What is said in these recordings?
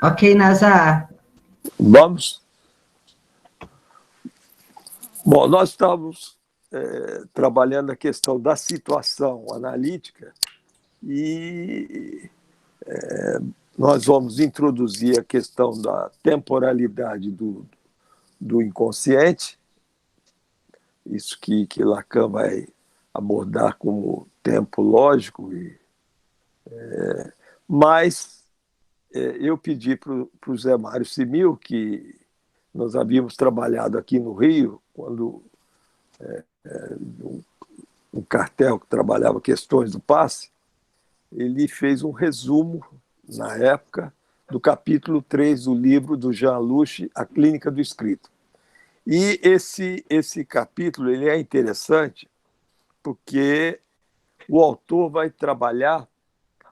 Ok, Nazar. Vamos. Bom, nós estamos trabalhando a questão da situação analítica e nós vamos introduzir a questão da temporalidade do inconsciente, isso que Lacan vai abordar como tempo lógico, mas eu pedi para o Zé Mário Simil, que nós havíamos trabalhado aqui no Rio, quando um cartel que trabalhava questões do passe, ele fez um resumo, na época, do capítulo 3 do livro do Jean Luch, A Clínica do Escrito. E esse capítulo ele é interessante porque o autor vai trabalhar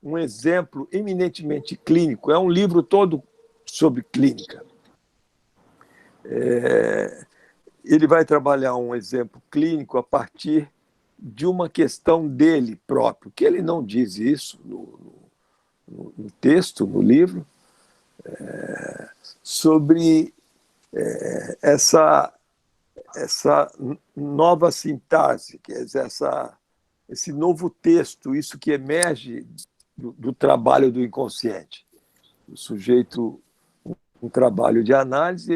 um exemplo eminentemente clínico. É um livro todo sobre clínica. Ele vai trabalhar um exemplo clínico a partir de uma questão dele próprio, que ele não diz isso no texto, no livro, sobre essa nova sintaxe, quer dizer, esse novo texto, isso que emerge do trabalho do inconsciente. O sujeito, um trabalho de análise,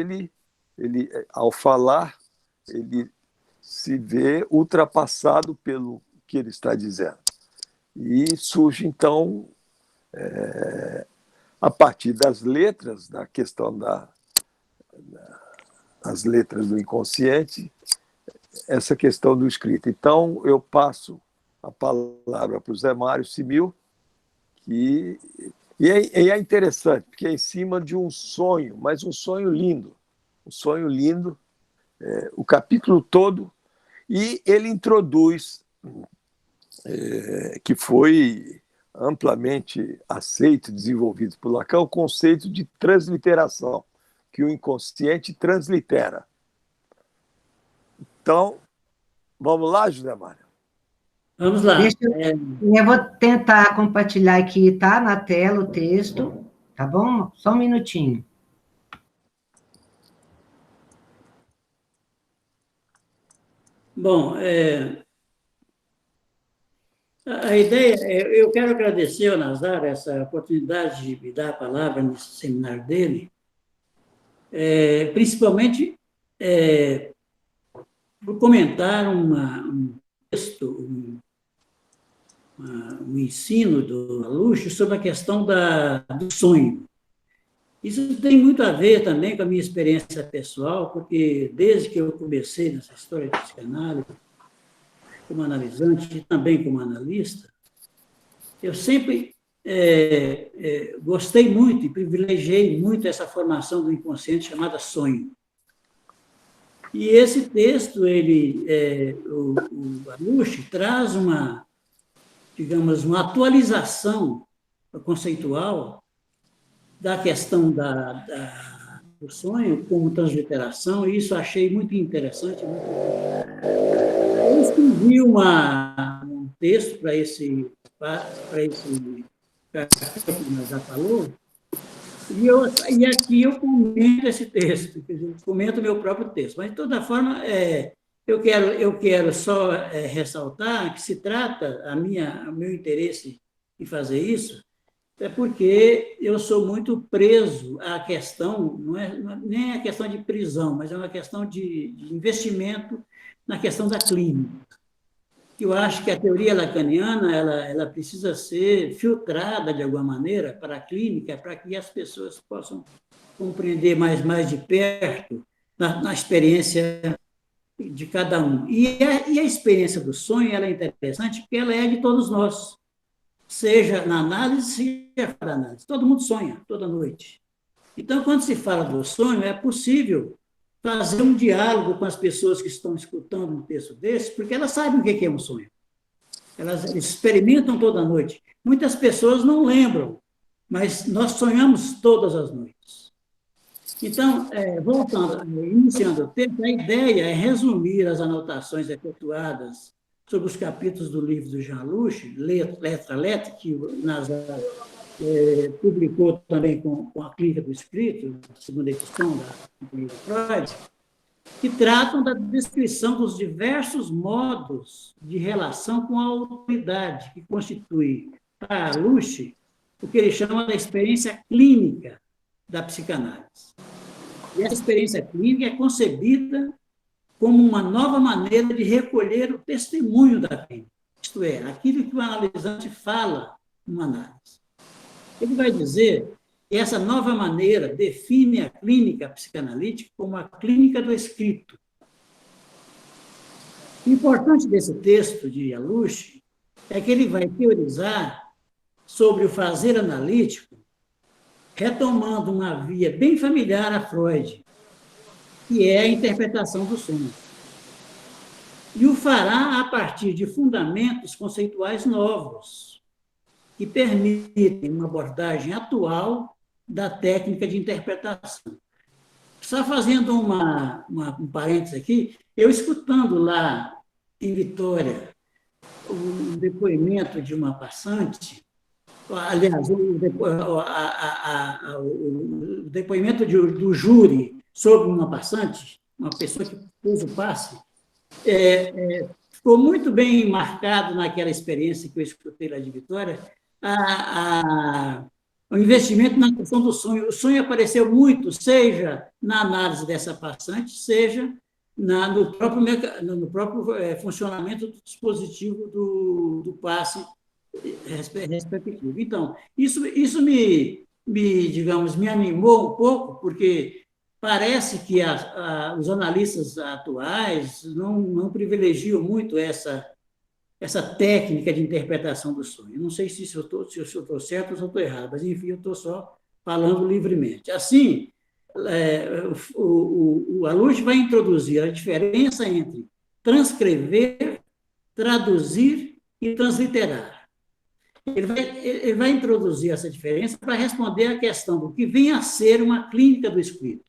ele ao falar, ele se vê ultrapassado pelo que ele está dizendo. E surge, então, a partir das letras, da questão das letras do inconsciente, essa questão do escrito. Então, eu passo a palavra para o Zé Mário Simil, e é interessante, porque é em cima de um sonho, mas um sonho lindo. Um sonho lindo, o capítulo todo, e ele introduz, que foi amplamente aceito e desenvolvido por Lacan, o conceito de transliteração, que o inconsciente translitera. Então, vamos lá, José Mário? Vamos lá. Eu vou tentar compartilhar aqui, tá? Na tela o texto, tá bom? Só um minutinho. Bom, a ideia, eu quero agradecer ao Nazar essa oportunidade de me dar a palavra nesse seminário dele, principalmente por comentar um texto, um ensino do Luch sobre a questão do sonho. Isso tem muito a ver também com a minha experiência pessoal, porque desde que eu comecei nessa história de psicanálise, como analisante e também como analista, eu sempre gostei muito e privilegiei muito essa formação do inconsciente chamada sonho. E esse texto, o Luch traz digamos, uma atualização conceitual da questão do sonho como transliteração, e isso eu achei muito interessante. Eu escrevi um texto para esse que nós já falou, e aqui eu comento esse texto, quer dizer, eu comento o meu próprio texto, mas, de toda forma, eu quero só ressaltar que se trata, o meu interesse em fazer isso, é porque eu sou muito preso à questão, não é nem a questão de prisão, mas é uma questão de investimento na questão da clínica. Eu acho que a teoria lacaniana ela precisa ser filtrada de alguma maneira para a clínica, para que as pessoas possam compreender mais de perto na experiência de cada um. E a experiência do sonho ela é interessante porque ela é de todos nós, seja na análise, seja fora da análise. Todo mundo sonha, toda noite. Então, quando se fala do sonho, é possível fazer um diálogo com as pessoas que estão escutando um texto desse, porque elas sabem o que é um sonho. Elas experimentam toda noite. Muitas pessoas não lembram, mas nós sonhamos todas as noites. Então, iniciando o texto, a ideia é resumir as anotações efetuadas sobre os capítulos do livro do Jean Luch, letra a letra, que o Nazar publicou também com a Clínica do Espírito, a segunda edição da Companhia Freud, que tratam da descrição dos diversos modos de relação com a autoridade, que constitui, para Luce, o que ele chama da experiência clínica da psicanálise. E essa experiência clínica é concebida como uma nova maneira de recolher o testemunho da clínica, isto é, aquilo que o analisante fala numa análise. Ele vai dizer que essa nova maneira define a clínica psicanalítica como a clínica do escrito. O importante desse texto de Aluche é que ele vai teorizar sobre o fazer analítico, retomando uma via bem familiar a Freud, que é a interpretação do sonho. E o fará a partir de fundamentos conceituais novos, que permitem uma abordagem atual da técnica de interpretação. Só fazendo um parênteses aqui, eu escutando lá em Vitória o depoimento de uma passante, aliás, o depoimento do júri sobre uma passante, uma pessoa que fez o passe, ficou muito bem marcado naquela experiência que eu escutei lá de Vitória, o investimento na questão do sonho. O sonho apareceu muito, seja na análise dessa passante, seja no próprio funcionamento do dispositivo do passe respectivo. Então, isso me animou um pouco, porque parece que os analistas atuais não privilegiam muito essa técnica de interpretação do sonho. Não sei se eu estou certo ou se eu estou errado, mas, enfim, eu estou só falando livremente. Assim, o Aluche vai introduzir a diferença entre transcrever, traduzir e transliterar. Ele vai introduzir essa diferença para responder à questão do que vem a ser uma clínica do escrito.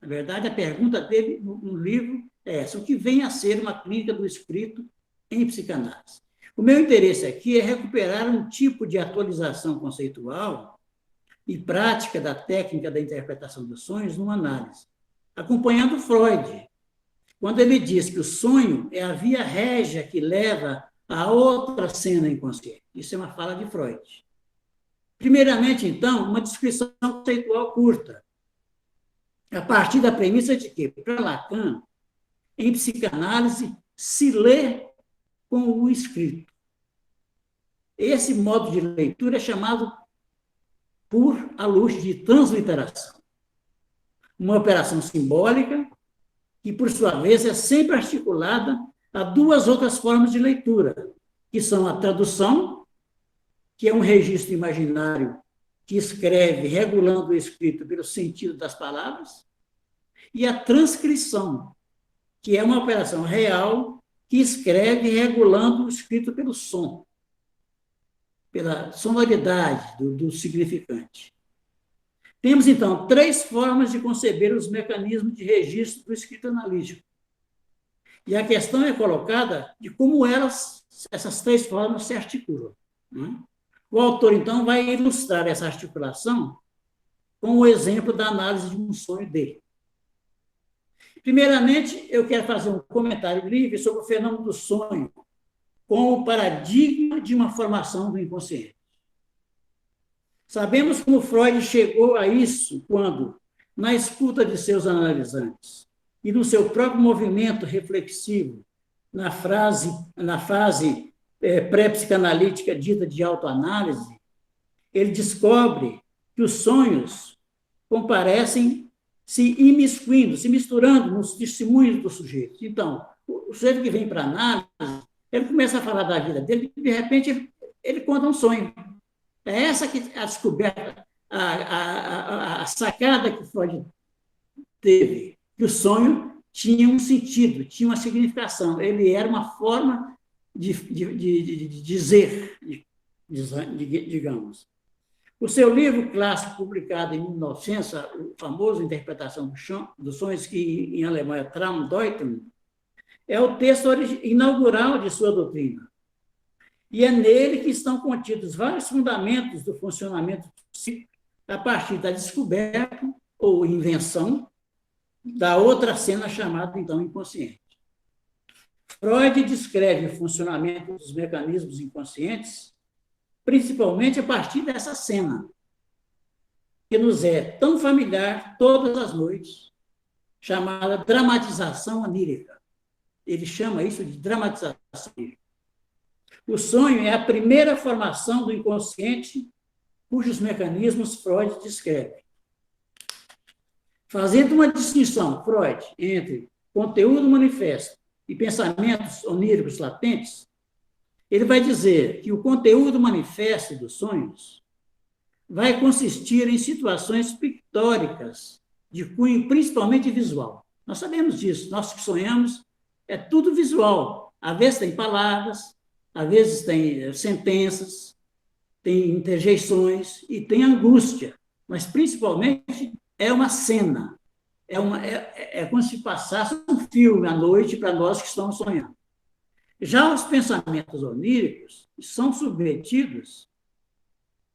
Na verdade, a pergunta dele no livro é essa: o que vem a ser uma clínica do escrito em psicanálise? O meu interesse aqui é recuperar um tipo de atualização conceitual e prática da técnica da interpretação dos sonhos numa análise, acompanhando Freud, quando ele diz que o sonho é a via régia que leva a outra cena inconsciente. Isso é uma fala de Freud. Primeiramente, então, uma descrição conceitual curta, a partir da premissa de que, para Lacan, em psicanálise, se lê com o escrito. Esse modo de leitura é chamado por Aluche de transliteração. Uma operação simbólica que, por sua vez, é sempre articulada a duas outras formas de leitura, que são a tradução, que é um registro imaginário que escreve regulando o escrito pelo sentido das palavras, e a transcrição, que é uma operação real que escreve regulando o escrito pelo som, pela sonoridade do significante. Temos, então, 3 formas de conceber os mecanismos de registro do escrito analítico. E a questão é colocada de como essas 3 formas se articulam. Né? O autor, então, vai ilustrar essa articulação com o exemplo da análise de um sonho dele. Primeiramente, eu quero fazer um comentário livre sobre o fenômeno do sonho como paradigma de uma formação do inconsciente. Sabemos como Freud chegou a isso quando, na escuta de seus analisantes e no seu próprio movimento reflexivo, na fase pré-psicanalítica dita de autoanálise, ele descobre que os sonhos comparecem se imiscuindo, se misturando nos testemunhos do sujeito. Então, o sujeito que vem para a análise, ele começa a falar da vida dele e, de repente, ele conta um sonho. É essa que a descoberta, a sacada que Freud teve, que o sonho tinha um sentido, tinha uma significação. Ele era uma forma de dizer, digamos. O seu livro clássico, publicado em 1900, o famoso Interpretação dos Sonhos, que em alemão é Traumdeutung, é o texto inaugural de sua doutrina. E é nele que estão contidos vários fundamentos do funcionamento psíquico a partir da descoberta ou invenção da outra cena chamada, então, inconsciente. Freud descreve o funcionamento dos mecanismos inconscientes principalmente a partir dessa cena, que nos é tão familiar todas as noites, chamada dramatização onírica. Ele chama isso de dramatização onírica. O sonho é a primeira formação do inconsciente cujos mecanismos Freud descreve. Fazendo uma distinção, Freud, entre conteúdo manifesto e pensamentos oníricos latentes, ele vai dizer que o conteúdo manifesto dos sonhos vai consistir em situações pictóricas de cunho principalmente visual. Nós sabemos disso, nós que sonhamos, é tudo visual. Às vezes tem palavras, às vezes tem sentenças, tem interjeições e tem angústia, mas principalmente é uma cena, é como se passasse um filme à noite para nós que estamos sonhando. Já os pensamentos oníricos são submetidos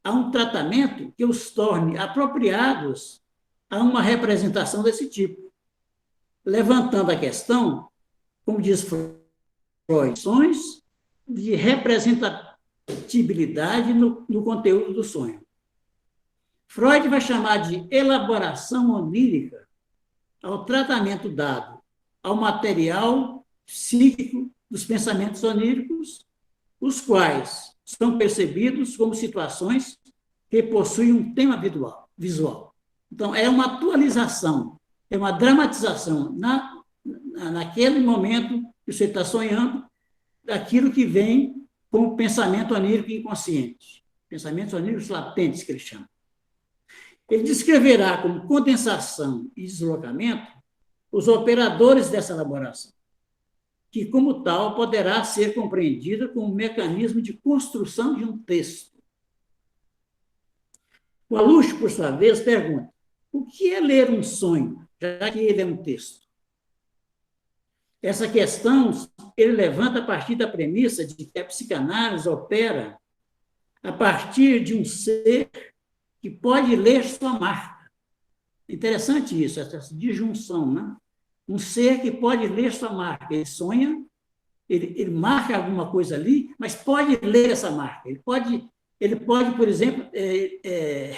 a um tratamento que os torne apropriados a uma representação desse tipo, levantando a questão, como diz Freud, de representatividade no conteúdo do sonho. Freud vai chamar de elaboração onírica ao tratamento dado ao material psíquico dos pensamentos oníricos, os quais são percebidos como situações que possuem um tema visual. Então, é uma atualização, é uma dramatização naquele momento que você está sonhando, daquilo que vem como pensamento onírico inconsciente, pensamentos oníricos latentes, que ele chama. Ele descreverá como condensação e deslocamento os operadores dessa elaboração, que, como tal, poderá ser compreendida como um mecanismo de construção de um texto. O Aluche, por sua vez, pergunta: o que é ler um sonho, já que ele é um texto? Essa questão ele levanta a partir da premissa de que a psicanálise opera a partir de um ser que pode ler sua marca. Interessante isso, essa disjunção, né? Um ser que pode ler sua marca. Ele sonha, ele marca alguma coisa ali, mas pode ler essa marca. Ele pode, por exemplo,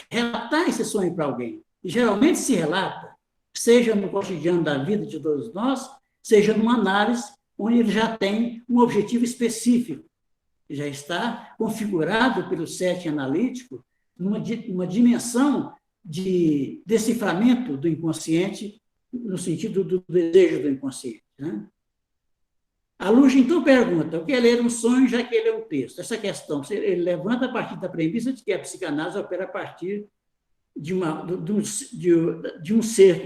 relatar esse sonho para alguém. E geralmente se relata, seja no cotidiano da vida de todos nós, seja numa análise onde ele já tem um objetivo específico, já está configurado pelo setting analítico numa dimensão de deciframento do inconsciente, no sentido do desejo do inconsciente. Né? A Aluche, então, pergunta: o que é ler um sonho, já que ele é um texto? Essa questão, ele levanta a partir da premissa de que a psicanálise opera a partir de um ser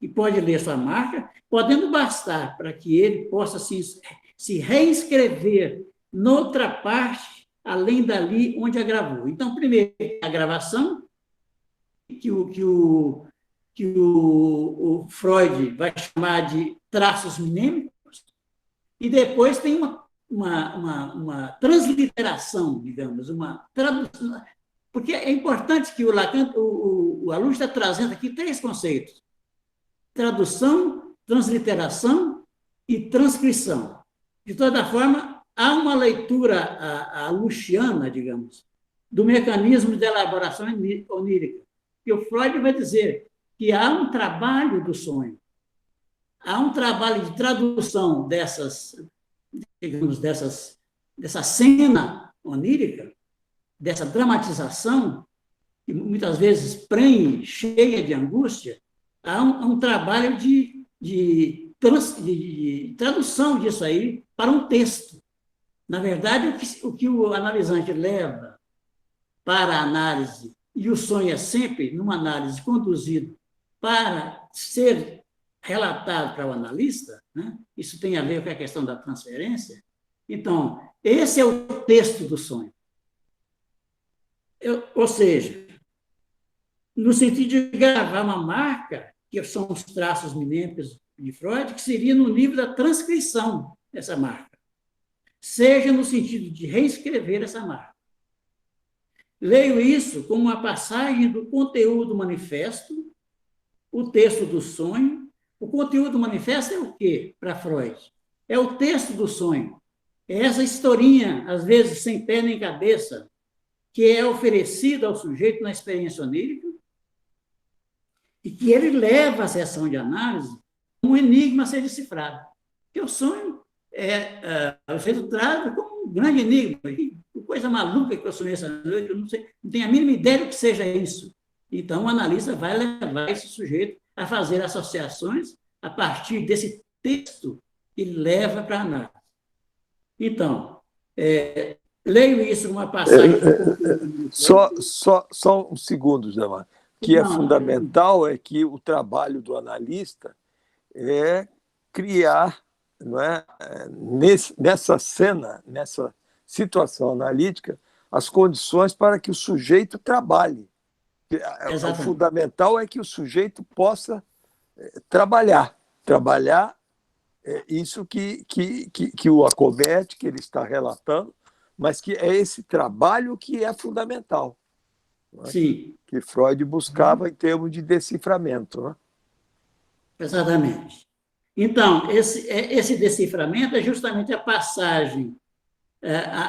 que pode ler sua marca, podendo bastar para que ele possa se reescrever noutra parte, além dali onde a gravou. Então, primeiro, a gravação, que o Freud vai chamar de traços mnêmicos, e depois tem uma transliteração, digamos, uma tradução. Porque é importante que o Aluche está trazendo aqui 3 conceitos: tradução, transliteração e transcrição. De toda forma, há uma leitura aluchiana, digamos, do mecanismo de elaboração onírica, que o Freud vai dizer que há um trabalho do sonho, há um trabalho de tradução dessa cena onírica, dessa dramatização, que muitas vezes prenhe, cheia de angústia, há um trabalho de tradução disso aí para um texto. Na verdade, o que o analisante leva para a análise, e o sonho é sempre, numa análise, conduzido para ser relatado para o analista, né? Isso tem a ver com a questão da transferência. Então, esse é o texto do sonho. Ou seja, no sentido de gravar uma marca, que são os traços mnêmicos de Freud, que seria no nível da transcrição dessa marca. seja no sentido de reescrever essa marca. Leio isso como uma passagem do conteúdo do manifesto, o texto do sonho. O conteúdo do manifesto é o quê, para Freud? É o texto do sonho. É essa historinha, às vezes sem pé nem cabeça, que é oferecida ao sujeito na experiência onírica e que ele leva à sessão de análise um enigma a ser decifrado. Porque o sonho o sujeito trata como um grande enigma. Que coisa maluca que eu sonhei essa noite, eu não tenho a mínima ideia do que seja isso. Então, o analista vai levar esse sujeito a fazer associações a partir desse texto que leva para a análise. Então, leio isso uma passagem... Só um segundo, Jamar. O que é fundamental é que o trabalho do analista é criar, não é, nessa cena, nessa situação analítica, as condições para que o sujeito trabalhe. O fundamental é que o sujeito possa trabalhar isso que o acomete, que ele está relatando, mas que é esse trabalho que é fundamental, né? Sim. Que Freud buscava em termos de deciframento. Né? Exatamente. Então, esse deciframento é justamente a passagem,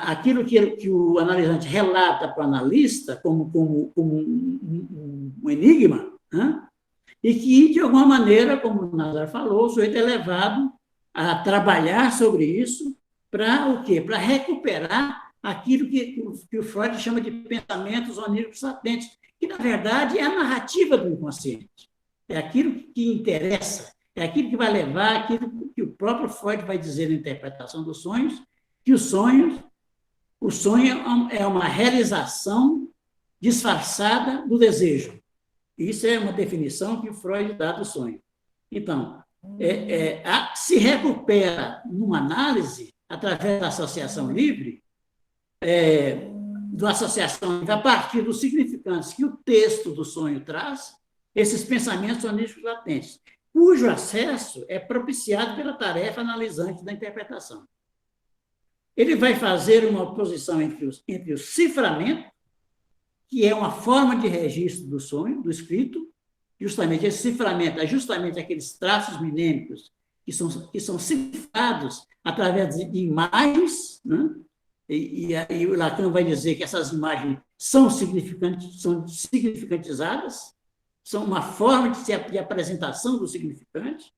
aquilo que o analisante relata para o analista como um enigma, né? E que, de alguma maneira, como o Nazar falou, o sujeito é levado a trabalhar sobre isso para o quê? Para recuperar aquilo que o Freud chama de pensamentos oníricos latentes, que, na verdade, é a narrativa do inconsciente. É aquilo que interessa, é aquilo que vai levar, aquilo que o próprio Freud vai dizer na interpretação dos sonhos, que o sonho é uma realização disfarçada do desejo. Isso é uma definição que o Freud dá do sonho. Então, se recupera numa análise, através da associação livre, a partir dos significantes que o texto do sonho traz, esses pensamentos oníricos latentes, cujo acesso é propiciado pela tarefa analisante da interpretação. Ele vai fazer uma oposição entre o ciframento, que é uma forma de registro do sonho, do escrito, justamente esse ciframento é justamente aqueles traços mnemônicos que são cifrados através de imagens, né? E o Lacan vai dizer que essas imagens são significantizadas, são uma forma de apresentação do significante,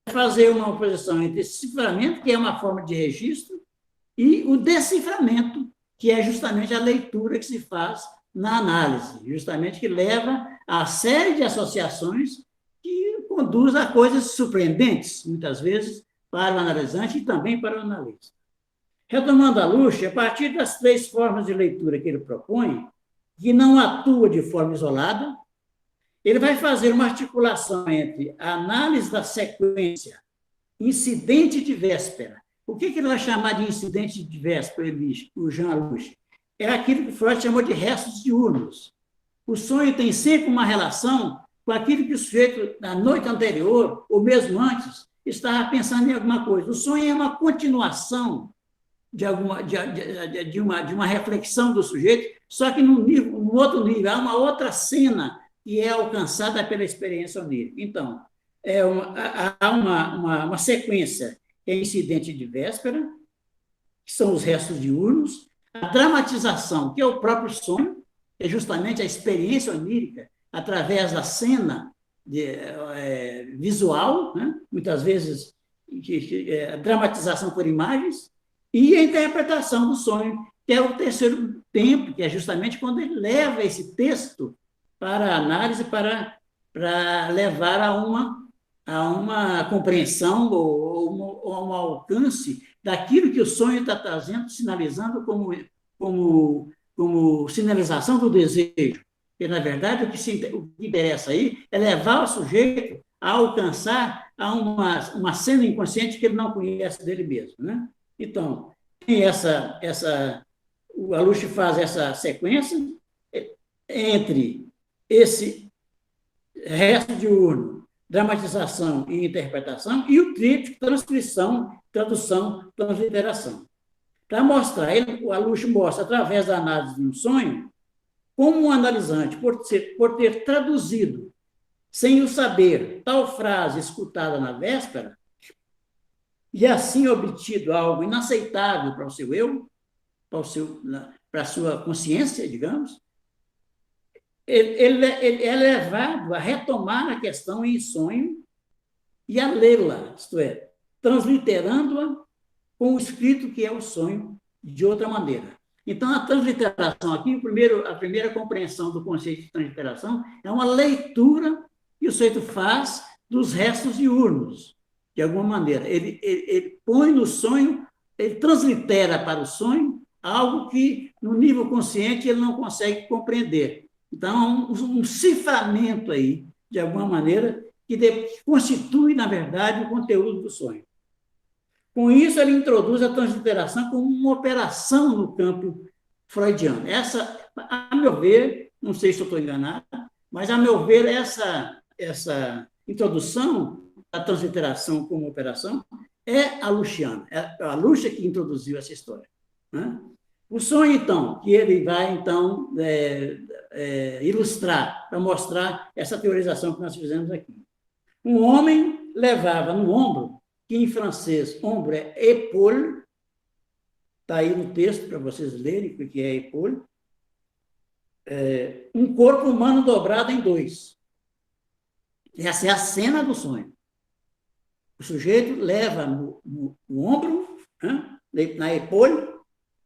fazer uma oposição entre esse ciframento, que é uma forma de registro, e o deciframento, que é justamente a leitura que se faz na análise, justamente que leva a série de associações que conduz a coisas surpreendentes, muitas vezes, para o analisante e também para o analista. Retomando a Luche, a partir das 3 formas de leitura que ele propõe, que não atua de forma isolada, ele vai fazer uma articulação entre a análise da sequência, incidente de véspera. O que ele vai chamar de incidente de véspera, o Jean Luche? É aquilo que Freud chamou de restos diurnos. O sonho tem sempre uma relação com aquilo que o sujeito, na noite anterior, ou mesmo antes, estava pensando em alguma coisa. O sonho é uma continuação de uma reflexão do sujeito, só que num outro nível, há uma outra cena que é alcançada pela experiência onírica. Então, há uma sequência que é incidente de véspera, que são os restos diurnos, a dramatização, que é o próprio sonho, que é justamente a experiência onírica através da cena visual, né? Muitas vezes a dramatização por imagens, e a interpretação do sonho, que é o terceiro tempo, que é justamente quando ele leva esse texto para a análise, para levar a uma compreensão ou a um alcance daquilo que o sonho está trazendo, sinalizando como sinalização do desejo. Porque, na verdade, o que interessa aí é levar o sujeito a alcançar a uma cena inconsciente que ele não conhece dele mesmo, né? Então, tem a Luche faz essa sequência entre esse resto diurno, dramatização e interpretação, e o tríptico transcrição, tradução, transliteração. para mostrar. O Alush mostra, através da análise de um sonho, como um analisante, por ter traduzido, sem o saber, tal frase escutada na véspera, e assim obtido algo inaceitável para o seu eu, para a sua consciência, digamos, ele é levado a retomar a questão em sonho e a lê-la, isto é, transliterando-a com o escrito que é o sonho de outra maneira. Então, a transliteração aqui, a primeira compreensão do conceito de transliteração é uma leitura que o sujeito faz dos restos diurnos, de alguma maneira. Ele põe no sonho, ele translitera para o sonho algo que, no nível consciente, ele não consegue compreender. Então, um ciframento aí, de alguma maneira, que constitui, na verdade, o conteúdo do sonho. Com isso, ele introduz a transliteração como uma operação no campo freudiano. Essa, a meu ver, não sei se eu estou enganado, mas, a meu ver, essa introdução da transliteração como operação é alushiana. É a Lucha que introduziu essa história, né? O sonho, então, que ele vai, então, ilustrar, para mostrar essa teorização que nós fizemos aqui. Um homem levava no ombro, que em francês, ombro é épaule, está aí no texto para vocês lerem o que é épaule, um corpo humano dobrado em dois. Essa é a cena do sonho. O sujeito leva no ombro, né, na épaule,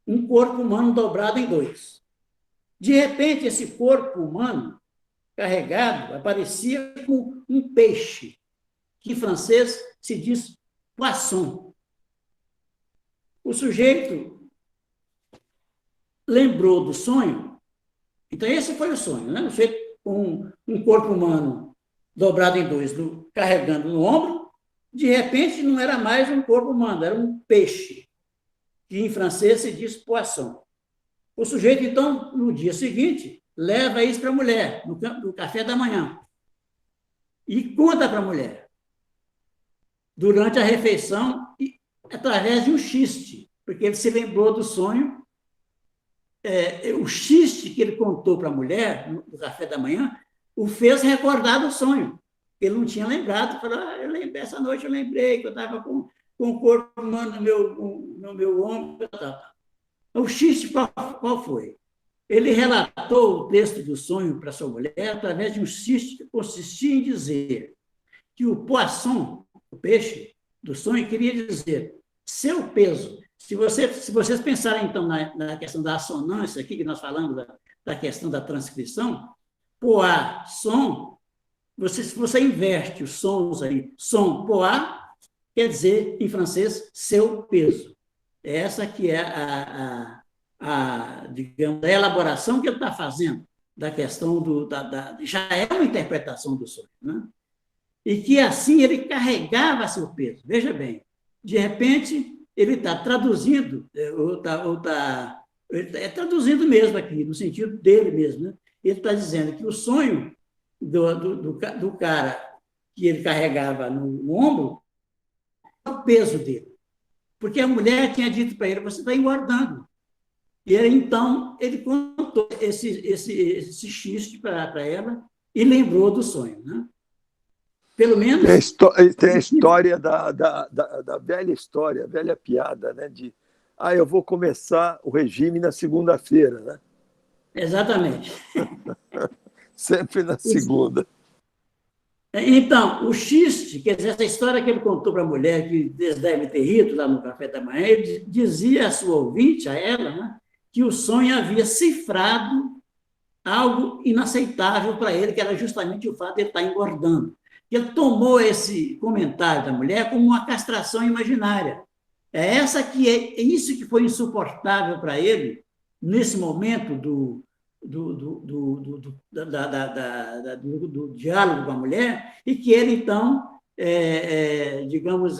um corpo humano dobrado em dois. De repente, esse corpo humano carregado aparecia como um peixe, que em francês se diz poisson. O sujeito lembrou do sonho, então esse foi o sonho, né? O sujeito com um corpo humano dobrado em dois, carregando no ombro, de repente não era mais um corpo humano, era um peixe, que em francês se diz poisson. O sujeito, então, no dia seguinte, leva isso para a mulher, no café da manhã, e conta para a mulher, durante a refeição, através de um xiste, porque ele se lembrou do sonho. O xiste que ele contou para a mulher, no café da manhã, o fez recordar do sonho. Ele não tinha lembrado, falou, essa noite eu lembrei que eu estava com o corpo humano no meu ombro. O xiste qual foi? Ele relatou o texto do sonho para sua mulher através de um xiste que consistia em dizer que o poisson, o peixe do sonho, queria dizer seu peso. Se vocês pensarem, então, na questão da assonância aqui, que nós falamos da questão da transcrição, poisson, se você inverte os sons aí, som, pois, quer dizer, em francês, seu peso. Essa que é digamos, a elaboração que ele está fazendo da questão já é uma interpretação do sonho, né? E que, assim, ele carregava seu peso. Veja bem, de repente, ele está traduzindo, ele está traduzindo mesmo aqui, no sentido dele mesmo, né? Ele está dizendo que o sonho do cara que ele carregava no ombro é o peso dele. Porque a mulher tinha dito para ele, você está engordando. E aí, então, ele contou esse xiste para ela e lembrou do sonho, né? Pelo menos... Tem a história da velha história, a velha piada, né? De, eu vou começar o regime na segunda-feira, né? Exatamente. Sempre na segunda. Então, o xiste, quer dizer, essa história que ele contou para a mulher, que deve ter rido lá no café da manhã, ele dizia à sua ouvinte, a ela, né, que o sonho havia cifrado algo inaceitável para ele, que era justamente o fato de ele estar engordando. Ele tomou esse comentário da mulher como uma castração imaginária. É isso que foi insuportável para ele nesse momento do diálogo com a mulher, e que ele, então, digamos,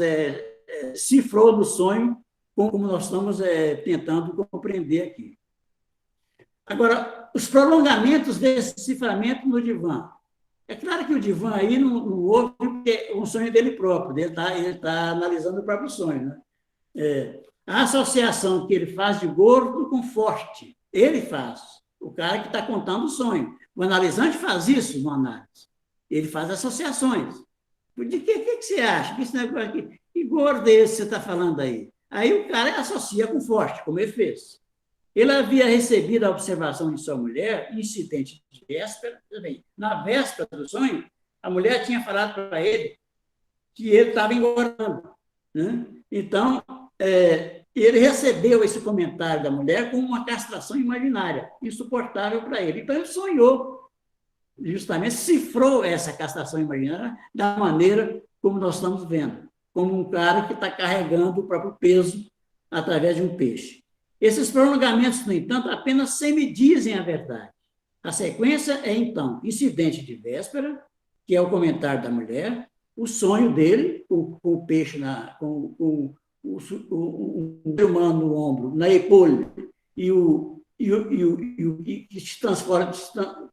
cifrou no sonho, como nós estamos tentando compreender aqui. Agora, os prolongamentos desse ciframento no divã. É claro que o divã aí não houve, porque é um sonho dele próprio, ele está analisando o próprio sonho, né? A associação que ele faz de gordo com forte, ele faz. O cara que está contando o sonho. O analisante faz isso no análise. Ele faz associações. De que você acha? Que esse negócio aqui? Que gordo é esse que você está falando aí? Aí o cara associa com forte, como ele fez. Ele havia recebido a observação de sua mulher, incidente de véspera, também. Na véspera do sonho, a mulher tinha falado para ele que ele estava engordando. Né? Então, ele recebeu esse comentário da mulher como uma castração imaginária, insuportável para ele. Então, ele sonhou, justamente cifrou essa castração imaginária da maneira como nós estamos vendo, como um cara que está carregando o próprio peso através de um peixe. Esses prolongamentos, no entanto, apenas semidizem a verdade. A sequência é, então, incidente de véspera, que é o comentário da mulher, o sonho dele, com o peixe, com o ser humano no ombro, na epole, que se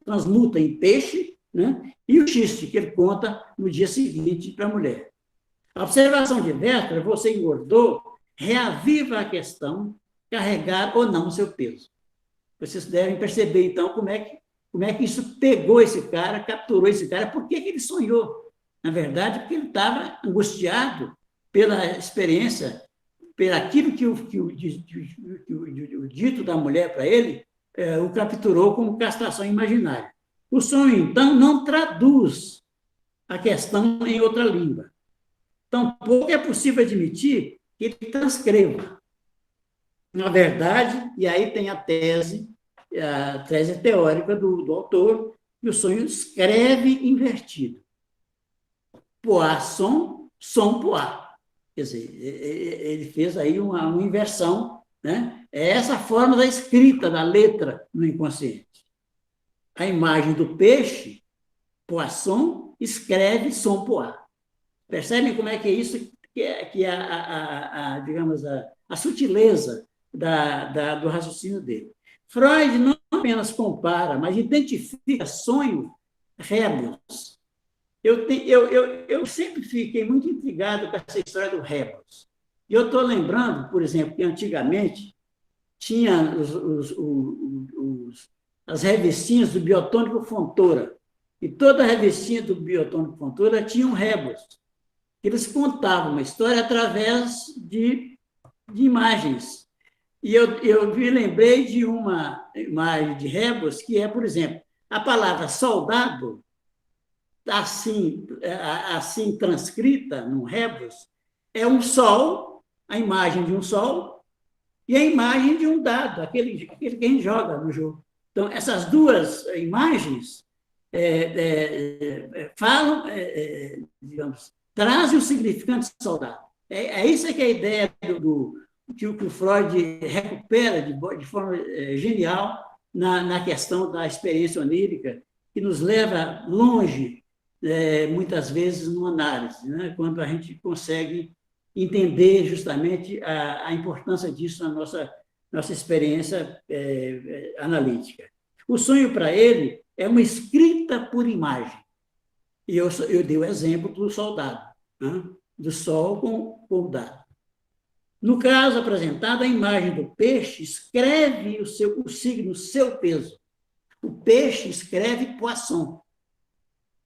transmuta em peixe, né? E o xiste, que ele conta no dia seguinte para a mulher. A observação de véspera, você engordou, reaviva a questão, carregar ou não o seu peso. Vocês devem perceber, então, como é que isso pegou esse cara, capturou esse cara, por que ele sonhou? Na verdade, porque ele estava angustiado pela experiência, por aquilo que o dito da mulher para ele o capturou como castração imaginária. O sonho, então, não traduz a questão em outra língua. Tampouco é possível admitir que ele transcreva. Na verdade, e aí tem a tese teórica do autor, que o sonho escreve invertido. Poá-som, som-poá. Quer dizer, ele fez aí uma inversão, né? É essa a forma da escrita, da letra no inconsciente. A imagem do peixe, poisson, escreve som-poá. Percebem como é que é isso, que é digamos, a sutileza do raciocínio dele. Freud não apenas compara, mas identifica sonho rebus. Eu sempre fiquei muito intrigado com essa história do rebus. E eu estou lembrando, por exemplo, que antigamente tinha as revistinhas do Biotônico Fontoura. E toda a revistinha do Biotônico Fontoura tinha um rebus. Eles contavam uma história através de imagens. E eu me lembrei de uma imagem de rebus que é, por exemplo, a palavra soldado, assim transcrita num rebus, é um sol, a imagem de um sol, e a imagem de um dado, aquele que a gente joga no jogo. Então, essas duas imagens falam, digamos, trazem o significante de soldado. Isso que é a ideia que o Freud recupera de forma genial na questão da experiência onírica, que nos leva longe, muitas vezes, numa análise, né? Quando a gente consegue entender justamente a importância disso na nossa experiência analítica. O sonho, para ele, é uma escrita por imagem. E eu dei o exemplo do soldado, né? Do sol com o dado. No caso apresentado, a imagem do peixe escreve o signo, o seu peso. O peixe escreve poisson.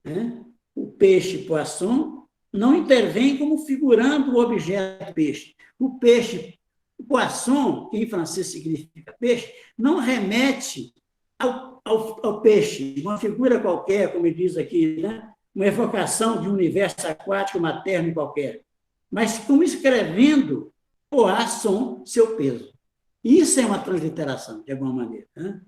Né? O peixe poisson não intervém como figurando o objeto peixe. O peixe poisson, que em francês significa peixe, não remete ao peixe, uma figura qualquer, como ele diz aqui, né? Uma evocação de um universo aquático materno qualquer, mas como escrevendo poisson, seu peso. Isso é uma transliteração, de alguma maneira. Né?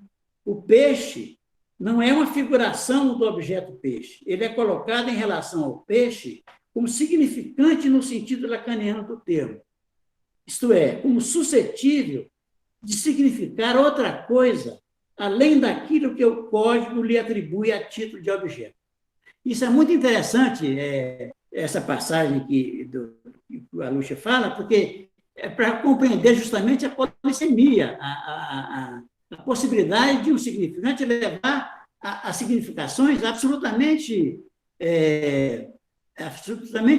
O peixe não é uma figuração do objeto peixe. Ele é colocado em relação ao peixe como significante no sentido lacaniano do termo. Isto é, como suscetível de significar outra coisa, além daquilo que o código lhe atribui a título de objeto. Isso é muito interessante, essa passagem que a Lúcia fala, porque é para compreender justamente a polissemia, a possibilidade de um significante levar a significações absolutamente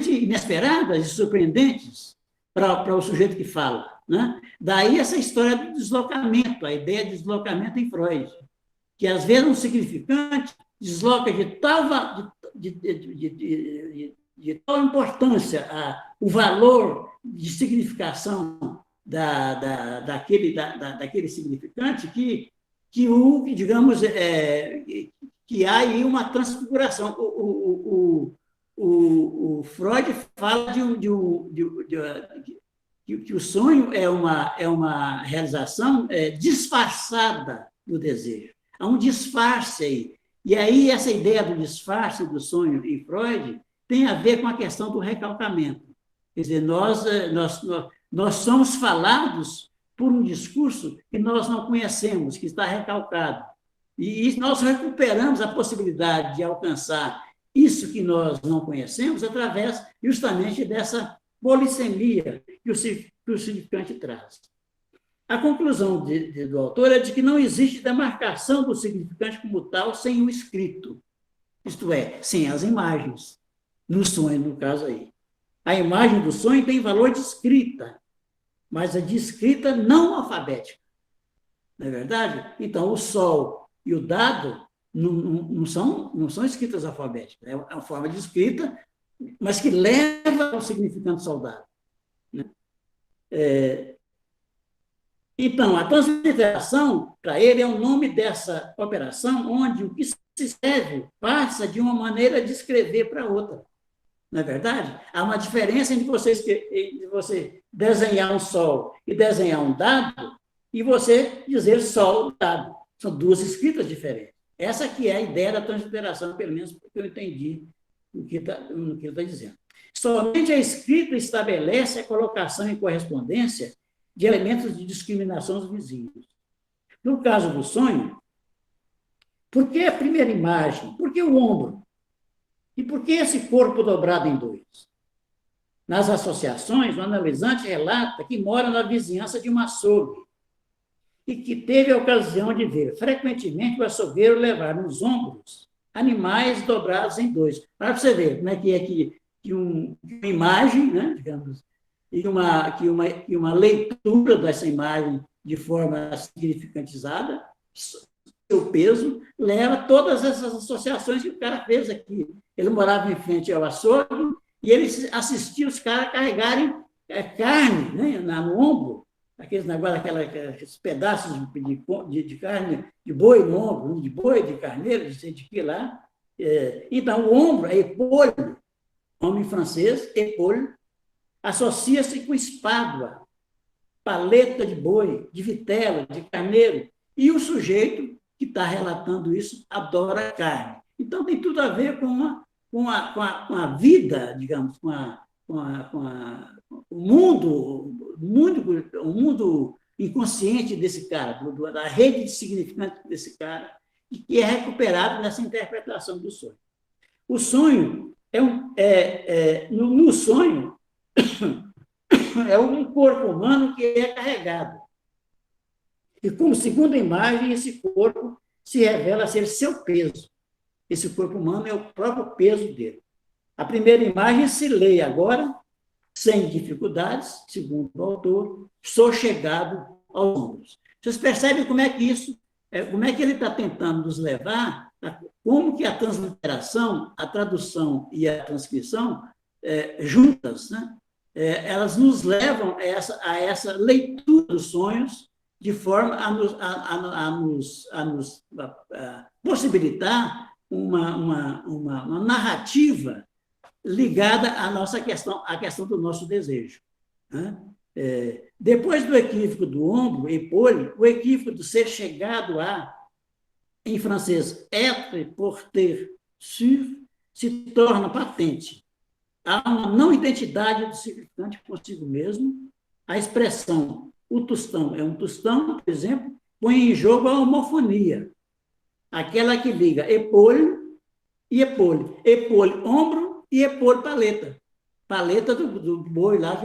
inesperadas e surpreendentes, para o sujeito que fala, né? Daí essa história do deslocamento, a ideia de deslocamento em Freud, que às vezes um significante desloca de tal importância o valor de significação daquele significante digamos, que há aí uma transfiguração. O Freud fala que o sonho é uma realização disfarçada do desejo. Há um disfarce aí. E aí essa ideia do disfarce do sonho em Freud tem a ver com a questão do recalcamento. Quer dizer, nós somos falados por um discurso que nós não conhecemos, que está recalcado. E nós recuperamos a possibilidade de alcançar isso que nós não conhecemos através justamente dessa polissemia que o significante traz. A conclusão do autor é de que não existe demarcação do significante como tal sem o escrito, isto é, sem as imagens, no sonho, no caso aí. A imagem do sonho tem valor de escrita, mas a de escrita não alfabética. Não é verdade? Então, o sol e o dado não são escritas alfabéticas, é uma forma de escrita, mas que leva ao significante saudado. Né? Então, a transliteração, para ele, é o nome dessa operação onde o que se escreve passa de uma maneira de escrever para outra. Não é verdade? Há uma diferença entre você desenhar um sol e desenhar um dado e você dizer sol, dado. São duas escritas diferentes. Essa aqui é a ideia da transliteração, pelo menos porque eu entendi no que ele está dizendo. Somente a escrita estabelece a colocação em correspondência de elementos de discriminação dos vizinhos. No caso do sonho, por que a primeira imagem? Por que o ombro? E por que esse corpo dobrado em dois? Nas associações, o analisante relata que mora na vizinhança de um açougue e que teve a ocasião de ver frequentemente o açougueiro levar nos ombros animais dobrados em dois. Para você ver como é que uma imagem, né, digamos, e uma leitura dessa imagem de forma significantizada, seu peso, leva todas essas associações que o cara fez aqui. Ele morava em frente ao açougue e ele assistia os caras carregarem carne, né, no ombro, aqueles negócios, aqueles pedaços de carne de boi no ombro, de boi, de carneiro, de sei de que lá. Então, o ombro é épaule, nome em francês, épaule, associa-se com espádua, paleta de boi, de vitela, de carneiro, e o sujeito que está relatando isso adora carne. Então, tem tudo a ver com a vida, digamos, com o mundo inconsciente desse cara, da rede de significante desse cara, e que é recuperado nessa interpretação do sonho. O sonho no sonho é um corpo humano que é carregado. E como segunda imagem, esse corpo se revela ser seu peso. Esse corpo humano é o próprio peso dele. A primeira imagem se lê agora, sem dificuldades, segundo o autor, sou chegado aos ombros. Vocês percebem como é que ele está tentando nos levar, como que a transliteração, a tradução e a transcrição, juntas, né? Elas nos levam a essa leitura dos sonhos de forma a nos possibilitar uma narrativa ligada à questão do nosso desejo. Né? Depois do equívoco do ombro, épaule, o equívoco do ser chegado a, em francês, être, porter, sur, se torna patente. Há uma não identidade do significante consigo mesmo. A expressão o tostão é um tostão, por exemplo, põe em jogo a homofonia, aquela que liga épaule e épaule, épaule ombro e épaule paleta do boi lá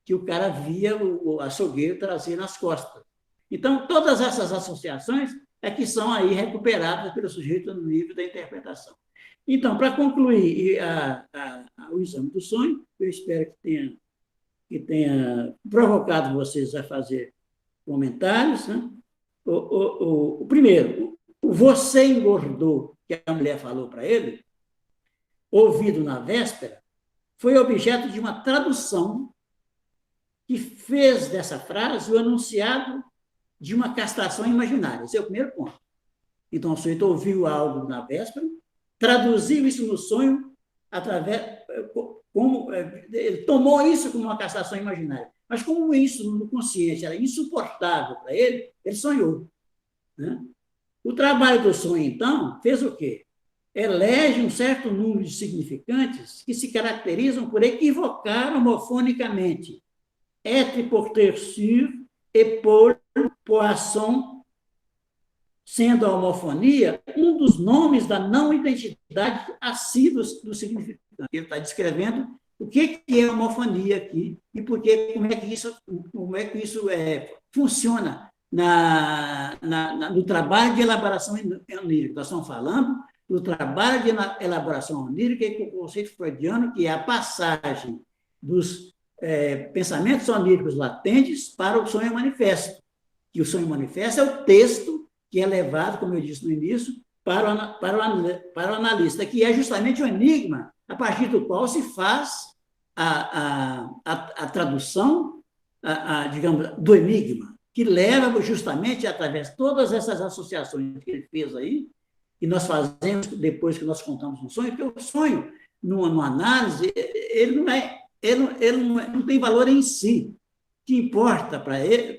que o cara via o açougueiro trazer nas costas. Então, todas essas associações que são aí recuperadas pelo sujeito no nível da interpretação. Então, para concluir o exame do sonho, eu espero que tenha provocado vocês a fazer comentários, né? O primeiro, o você engordou, que a mulher falou para ele, ouvido na véspera, foi objeto de uma tradução que fez dessa frase o anunciado de uma castração imaginária. Esse é o primeiro ponto. Então, o sujeito ouviu algo na véspera, traduziu isso no sonho, ele tomou isso como uma castração imaginária. Mas como isso no consciente era insuportável para ele, ele sonhou, né? O trabalho do sonho, então, fez o quê? Elege um certo número de significantes que se caracterizam por equivocar homofonicamente être porter sur et pour poisson, sendo a homofonia um dos nomes da não identidade assíduos do significante. Ele está descrevendo o que é homofonia aqui e como é que isso funciona no trabalho de elaboração onírica. Nós estamos falando do trabalho de elaboração onírica e com o conceito freudiano, que é a passagem dos pensamentos oníricos latentes para o sonho manifesto. E o sonho manifesto é o texto que é levado, como eu disse no início, para o analista, que é justamente o enigma a partir do qual se faz a tradução, digamos, do enigma, que leva justamente através de todas essas associações que ele fez aí, e nós fazemos depois que nós contamos um sonho, porque o sonho, numa análise, ele não tem valor em si. O que importa para ele,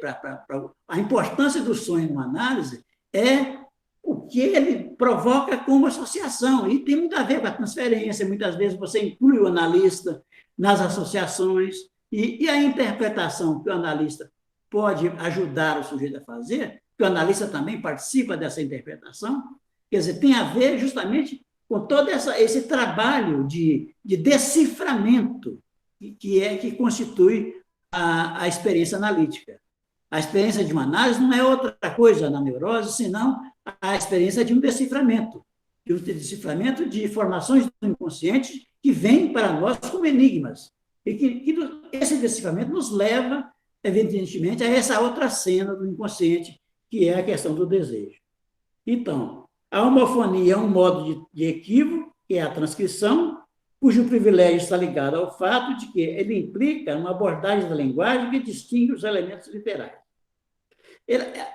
a importância do sonho numa análise é o que ele provoca como associação, e tem muito a ver com a transferência. Muitas vezes você inclui o analista nas associações, e a interpretação que o analista pode ajudar o sujeito a fazer, que o analista também participa dessa interpretação, quer dizer, tem a ver justamente com todo esse trabalho de deciframento que constitui a experiência analítica. A experiência de uma análise não é outra coisa na neurose, senão a experiência de um deciframento de informações do inconsciente que vêm para nós como enigmas. E que esse deciframento nos leva, evidentemente, a essa outra cena do inconsciente, que é a questão do desejo. Então, a homofonia é um modo de equívoco, que é a transcrição, cujo privilégio está ligado ao fato de que ele implica uma abordagem da linguagem que distingue os elementos literais.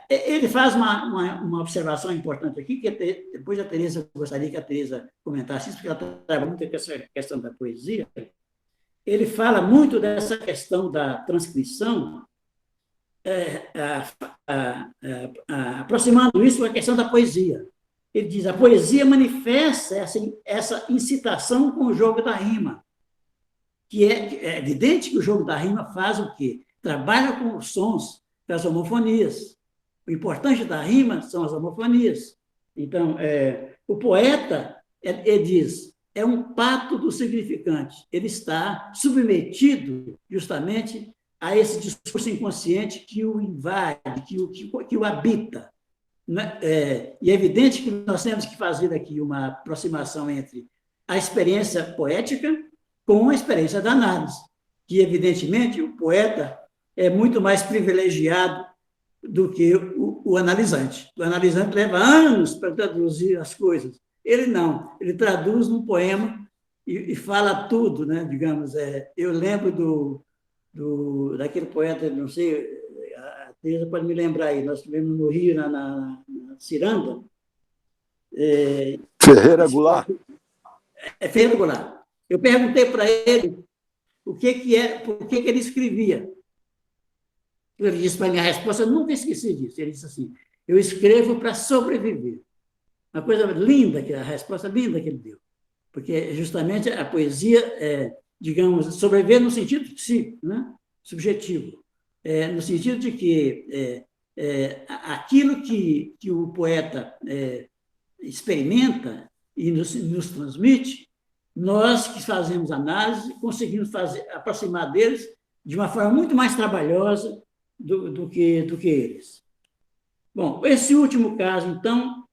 Ele faz uma observação importante aqui, que depois a Teresa, gostaria que a Teresa comentasse isso, porque ela trabalha muito com essa questão da poesia. Ele fala muito dessa questão da transcrição, aproximando isso com a questão da poesia. Ele diz, a poesia manifesta essa incitação com o jogo da rima, que é evidente que o jogo da rima faz o quê? Trabalha com os sons das homofonias. O importante da rima são as homofonias. Então, o poeta, ele diz, é um pato do significante. Ele está submetido justamente a esse discurso inconsciente que o invade, que o habita. E é evidente que nós temos que fazer aqui uma aproximação entre a experiência poética com a experiência da análise, que, evidentemente, o poeta é muito mais privilegiado do que o analisante. O analisante leva anos para traduzir as coisas. Ele não, ele traduz num poema e fala tudo, né? Digamos, eu lembro daquele poeta, não sei, a Teresa pode me lembrar aí, nós estivemos no Rio, na Ciranda. Ferreira Goulart. Ferreira Goulart. Eu perguntei para ele por que ele escrevia. Ele disse para mim, a resposta, eu nunca esqueci disso. Ele disse assim, eu escrevo para sobreviver. Uma coisa linda, a resposta linda que ele deu. Porque, justamente, a poesia digamos, sobreviver no sentido psíquico, né? Subjetivo. No sentido de que aquilo que o poeta experimenta e nos transmite, nós que fazemos análise, conseguimos aproximar deles de uma forma muito mais trabalhosa do que eles. Bom, esse último caso, então,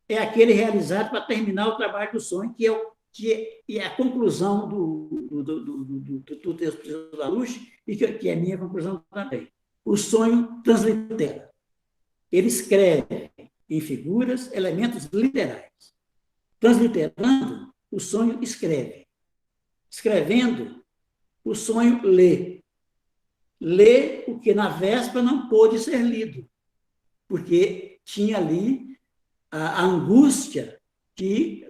é aquele realizado para terminar o trabalho do sonho, que é a conclusão do texto do Larouche, e que é a minha conclusão também. O sonho translitera. Ele escreve em figuras elementos literais. Transliterando, o sonho escreve. Escrevendo, o sonho lê. Lê o que na véspera não pôde ser lido, porque tinha ali a angústia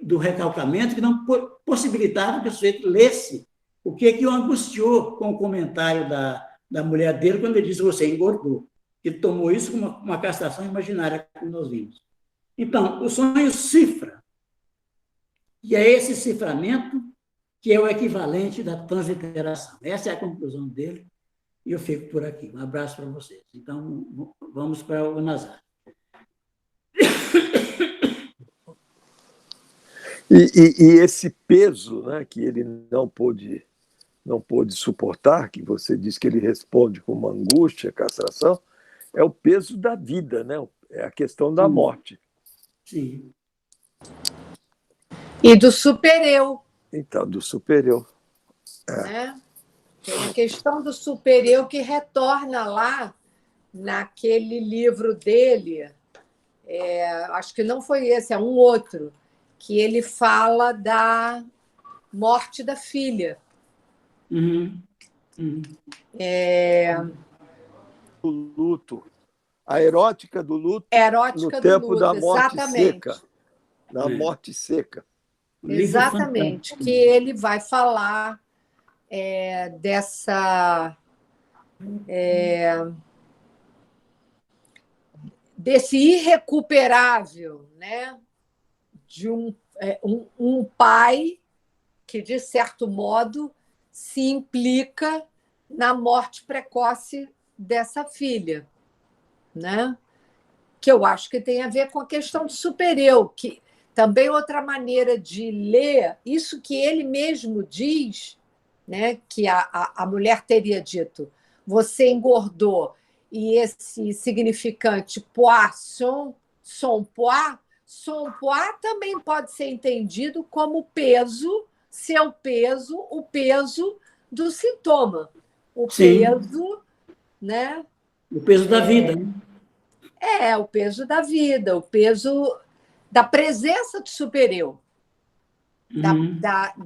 do recalcamento que não possibilitava que o sujeito lesse o que o angustiou com o comentário da mulher dele quando ele disse: você engordou. Ele tomou isso como uma castração imaginária, como nós vimos. Então, o sonho cifra. E é esse ciframento que é o equivalente da transliteração. Essa é a conclusão dele, e eu fico por aqui. Um abraço para vocês. Então, vamos para o Nazário. E esse peso, né, que ele não pôde suportar, que você diz que ele responde com uma angústia, castração, é o peso da vida, né? É a questão da morte. Sim. E do supereu. Então, do supereu. Né? Tem a questão do supereu que retorna lá naquele livro dele, acho que não foi esse, é um outro, que ele fala da morte da filha. Uhum. O luto. A erótica do luto Erótica no tempo do luto, da morte exatamente. seca. Da morte seca. Exatamente, que ele vai falar desse irrecuperável, né? De um pai que, de certo modo, se implica na morte precoce dessa filha, né? Que eu acho que tem a ver com a questão do supereu, que também outra maneira de ler isso que ele mesmo diz, né? Que a mulher teria dito: você engordou, e esse significante poisson, son poids também pode ser entendido como peso, seu peso, o peso do sintoma, o Sim. peso, né? O peso da vida. O peso da vida, o peso da presença do supereu, da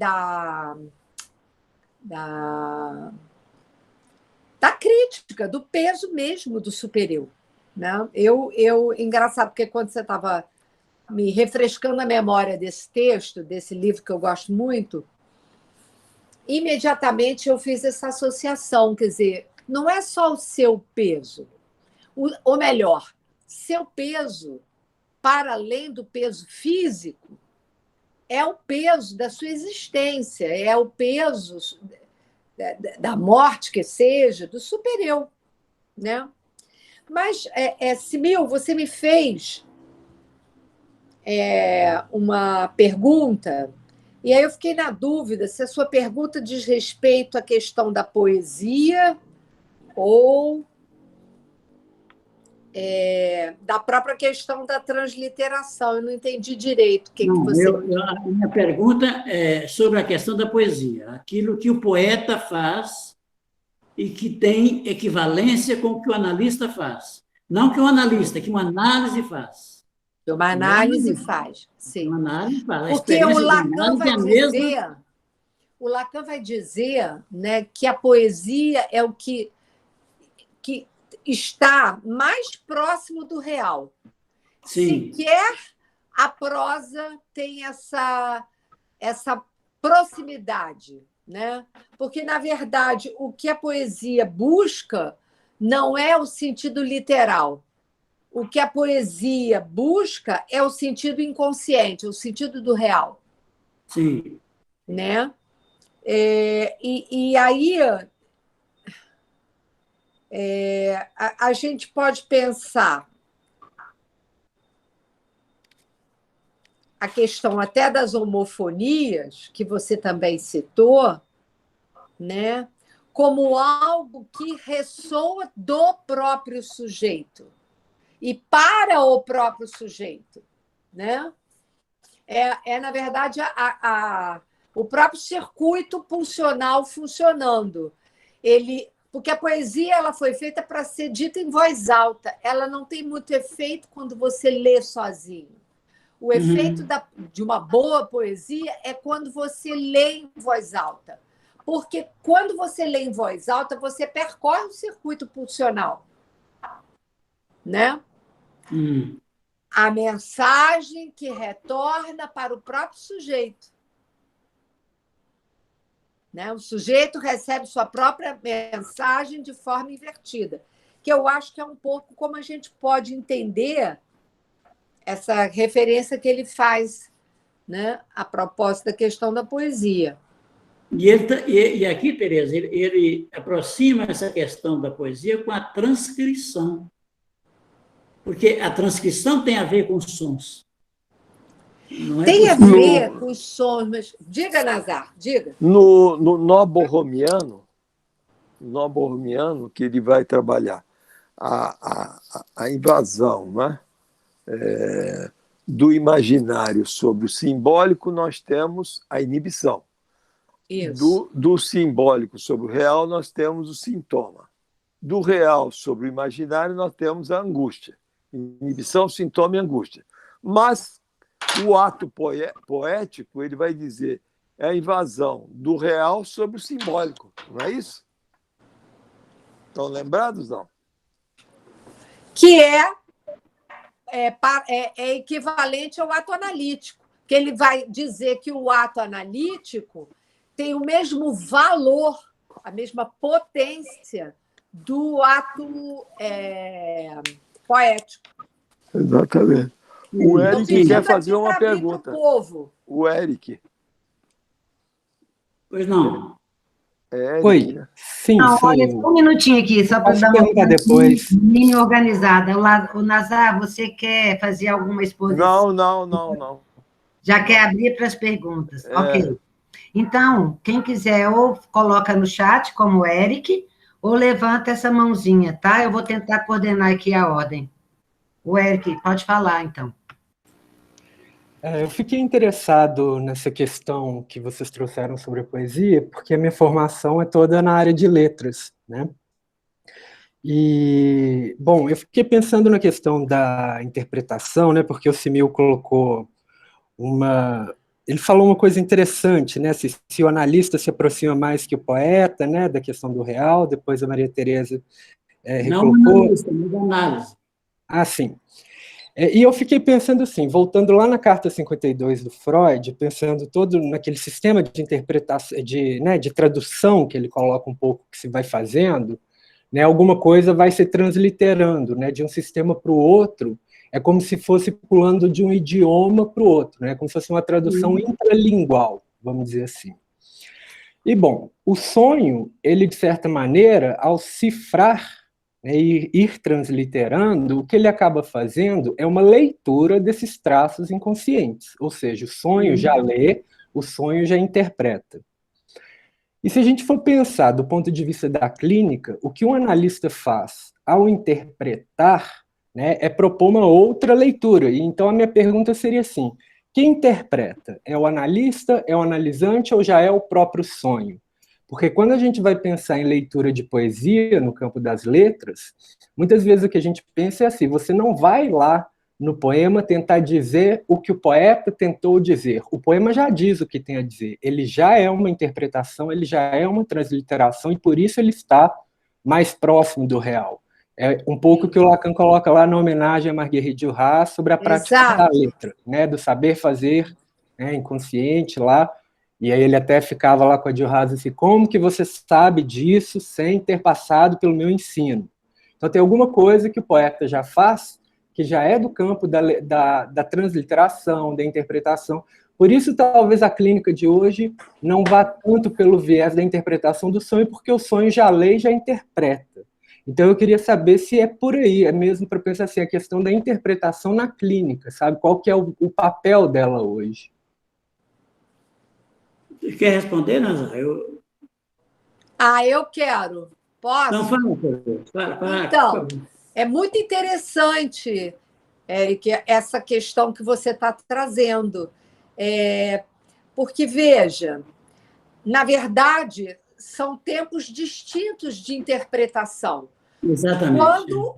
crítica, do peso mesmo do supereu. Né? Engraçado, porque quando você estava me refrescando a memória desse texto, desse livro que eu gosto muito, imediatamente eu fiz essa associação, quer dizer, não é só o seu peso, ou melhor, seu peso, para além do peso físico, é o peso da sua existência, é o peso da morte, que seja, do supereu. Né? Mas, Simil, você me fez uma pergunta, e aí eu fiquei na dúvida se a sua pergunta diz respeito à questão da poesia ou da própria questão da transliteração. Eu não entendi direito o que você... A minha pergunta é sobre a questão da poesia, aquilo que o poeta faz e que tem equivalência com o que o analista faz. Não que o analista, que uma análise faz. Que uma análise faz, sim. Uma análise faz. Porque o Lacan vai dizer, né, que a poesia é o que está mais próximo do real. Sim. Sequer a prosa tem essa proximidade, né? Porque, na verdade, o que a poesia busca não é o sentido literal. O que a poesia busca é o sentido inconsciente, o sentido do real. Sim. Né? E aí a gente pode pensar a questão até das homofonias, que você também citou, né? Como algo que ressoa do próprio sujeito e para o próprio sujeito. Né? Na verdade, o próprio circuito pulsional funcionando. Porque a poesia ela foi feita para ser dita em voz alta. Ela não tem muito efeito quando você lê sozinho. O efeito de uma boa poesia é quando você lê em voz alta. Porque quando você lê em voz alta, você percorre o circuito pulsional. Né? A mensagem que retorna para o próprio sujeito. Né? O sujeito recebe sua própria mensagem de forma invertida, que eu acho que é um pouco como a gente pode entender essa referência que ele faz, né, a propósito da questão da poesia. E aqui, Tereza, ele aproxima essa questão da poesia com a transcrição, porque a transcrição tem a ver com os sons. Tem a ver com os sons, mas... Diga, Nazar, diga. No nó borromiano, que ele vai trabalhar a invasão, né? Do imaginário sobre o simbólico, nós temos a inibição. Isso. Do simbólico sobre o real, nós temos o sintoma. Do real sobre o imaginário, nós temos a angústia. Inibição, sintoma e angústia. Mas o ato poético, ele vai dizer, é a invasão do real sobre o simbólico, não é isso? Estão lembrados, não? Que é equivalente ao ato analítico, que ele vai dizer que o ato analítico tem o mesmo valor, a mesma potência do ato poético. Exatamente. O Eric quer fazer uma abrir pergunta. pro povo. O Eric. Pois não. Eric, Oi, né? sim, Não, sim. olha, só um minutinho aqui, só para Posso dar uma perguntar depois? mini organizada. O Nazar, você quer fazer alguma exposição? Não. Já quer abrir para as perguntas? Ok. Então, quem quiser, ou coloca no chat, como o Eric, ou levanta essa mãozinha, tá? Eu vou tentar coordenar aqui a ordem. O Eric, pode falar, então. Eu fiquei interessado nessa questão que vocês trouxeram sobre a poesia, porque a minha formação é toda na área de letras, né? E, bom, eu fiquei pensando na questão da interpretação, né? Porque o Simil colocou ele falou uma coisa interessante, né? Se o analista se aproxima mais que o poeta, né? Da questão do real, depois a Maria Tereza recolocou... Não analista, mas análise. Ah, sim. E eu fiquei pensando assim, voltando lá na Carta 52 do Freud, pensando todo naquele sistema de interpretação, de tradução que ele coloca um pouco que se vai fazendo, né, alguma coisa vai se transliterando, né, de um sistema para o outro, é como se fosse pulando de um idioma para o outro, né, como se fosse uma tradução intralingual, vamos dizer assim. E, bom, o sonho, ele, de certa maneira, ao cifrar, né, e ir transliterando, o que ele acaba fazendo é uma leitura desses traços inconscientes, ou seja, o sonho já lê, o sonho já interpreta. E se a gente for pensar do ponto de vista da clínica, o que um analista faz ao interpretar, né, é propor uma outra leitura. E então a minha pergunta seria assim, quem interpreta? É o analista, é o analisante ou já é o próprio sonho? Porque quando a gente vai pensar em leitura de poesia no campo das letras, muitas vezes o que a gente pensa é assim, você não vai lá no poema tentar dizer o que o poeta tentou dizer. O poema já diz o que tem a dizer. Ele já é uma interpretação, ele já é uma transliteração, e por isso ele está mais próximo do real. É um pouco que o Lacan coloca lá na homenagem a Marguerite Duras sobre a prática da letra, né, do saber fazer, né, inconsciente lá. E aí ele até ficava lá com a Duras assim, como que você sabe disso sem ter passado pelo meu ensino? Então tem alguma coisa que o poeta já faz, que já é do campo da transliteração, da interpretação. Por isso, talvez a clínica de hoje não vá tanto pelo viés da interpretação do sonho, porque o sonho já lê e já interpreta. Então eu queria saber se é por aí, é mesmo para pensar assim, a questão da interpretação na clínica, sabe? Qual que é o papel dela hoje? Você quer responder, Nazar? Eu quero. Posso? Não, fala. Então, é muito interessante, Eric, essa questão que você está trazendo. Porque, veja, na verdade, são tempos distintos de interpretação. Exatamente. Quando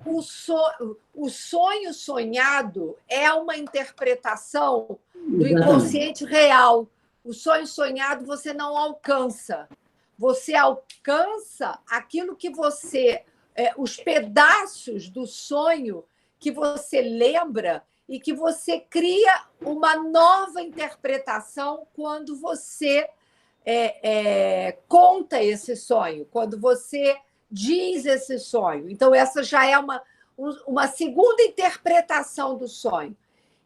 o sonho sonhado é uma interpretação do inconsciente real. O sonho sonhado você não alcança. Você alcança aquilo que você... os pedaços do sonho que você lembra e que você cria uma nova interpretação quando você conta esse sonho, quando você diz esse sonho. Então, essa já é uma segunda interpretação do sonho.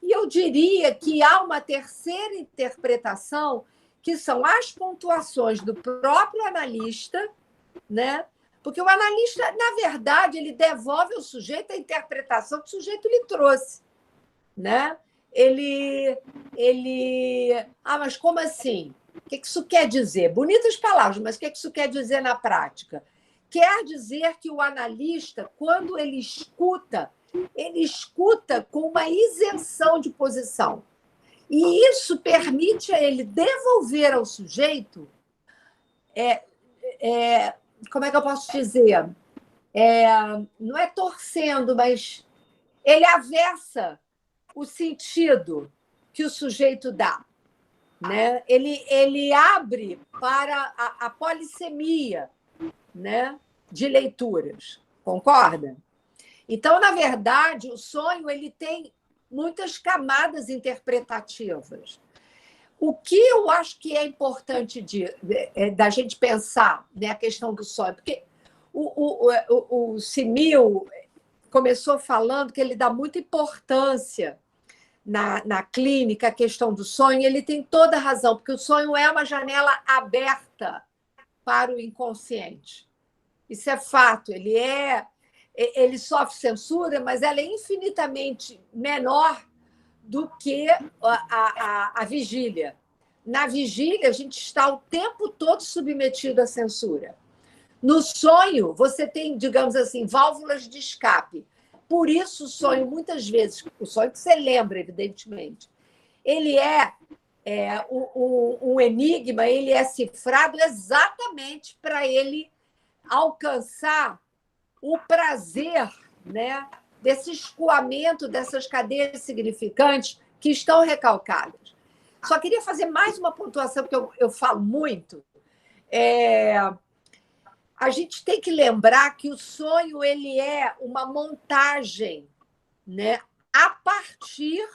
E eu diria que há uma terceira interpretação, que são as pontuações do próprio analista, né? Porque o analista, na verdade, ele devolve ao sujeito a interpretação que o sujeito lhe trouxe, né? Mas como assim? O que isso quer dizer? Bonitas palavras, mas o que isso quer dizer na prática? Quer dizer que o analista, quando ele escuta com uma isenção de posição. E isso permite a ele devolver ao sujeito, como é que eu posso dizer? Não é torcendo, mas ele avessa o sentido que o sujeito dá. Né? Ele abre para a polissemia, né, de leituras. Concorda? Então, na verdade, o sonho ele tem muitas camadas interpretativas. O que eu acho que é importante da gente pensar, né, a questão do sonho, porque o Simil começou falando que ele dá muita importância na clínica à questão do sonho, e ele tem toda a razão, porque o sonho é uma janela aberta para o inconsciente. Isso é fato, ele sofre censura, mas ela é infinitamente menor do que a vigília. Na vigília, a gente está o tempo todo submetido à censura. No sonho, você tem, digamos assim, válvulas de escape. Por isso, o sonho, muitas vezes, o sonho que você lembra, evidentemente, ele um enigma, ele é cifrado exatamente para ele alcançar o prazer, né, desse escoamento dessas cadeias significantes que estão recalcadas. Só queria fazer mais uma pontuação, porque eu falo muito. A gente tem que lembrar que o sonho ele é uma montagem, né, a partir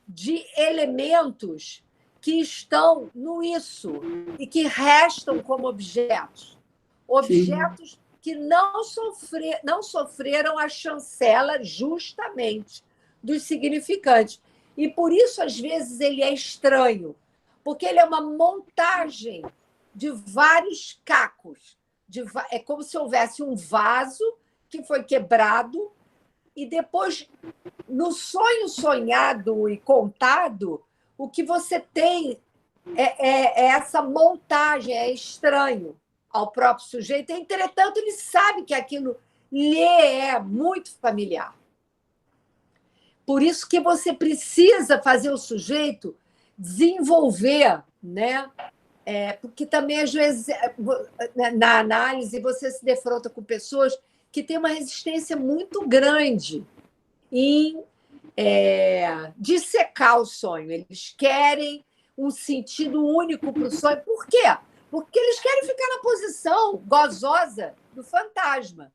de elementos que estão no isso e que restam como objetos. Objetos que não sofreram a chancela justamente dos significantes. E por isso, às vezes, ele é estranho, porque ele é uma montagem de vários cacos. É como se houvesse um vaso que foi quebrado e depois, no sonho sonhado e contado, o que você tem é essa montagem, é estranho ao próprio sujeito. Entretanto, ele sabe que aquilo lhe é muito familiar. Por isso que você precisa fazer o sujeito desenvolver, né? Porque também, às vezes, na análise, você se defronta com pessoas que têm uma resistência muito grande em dissecar o sonho. Eles querem um sentido único para o sonho. Por quê? Porque eles querem ficar na posição gozosa do fantasma.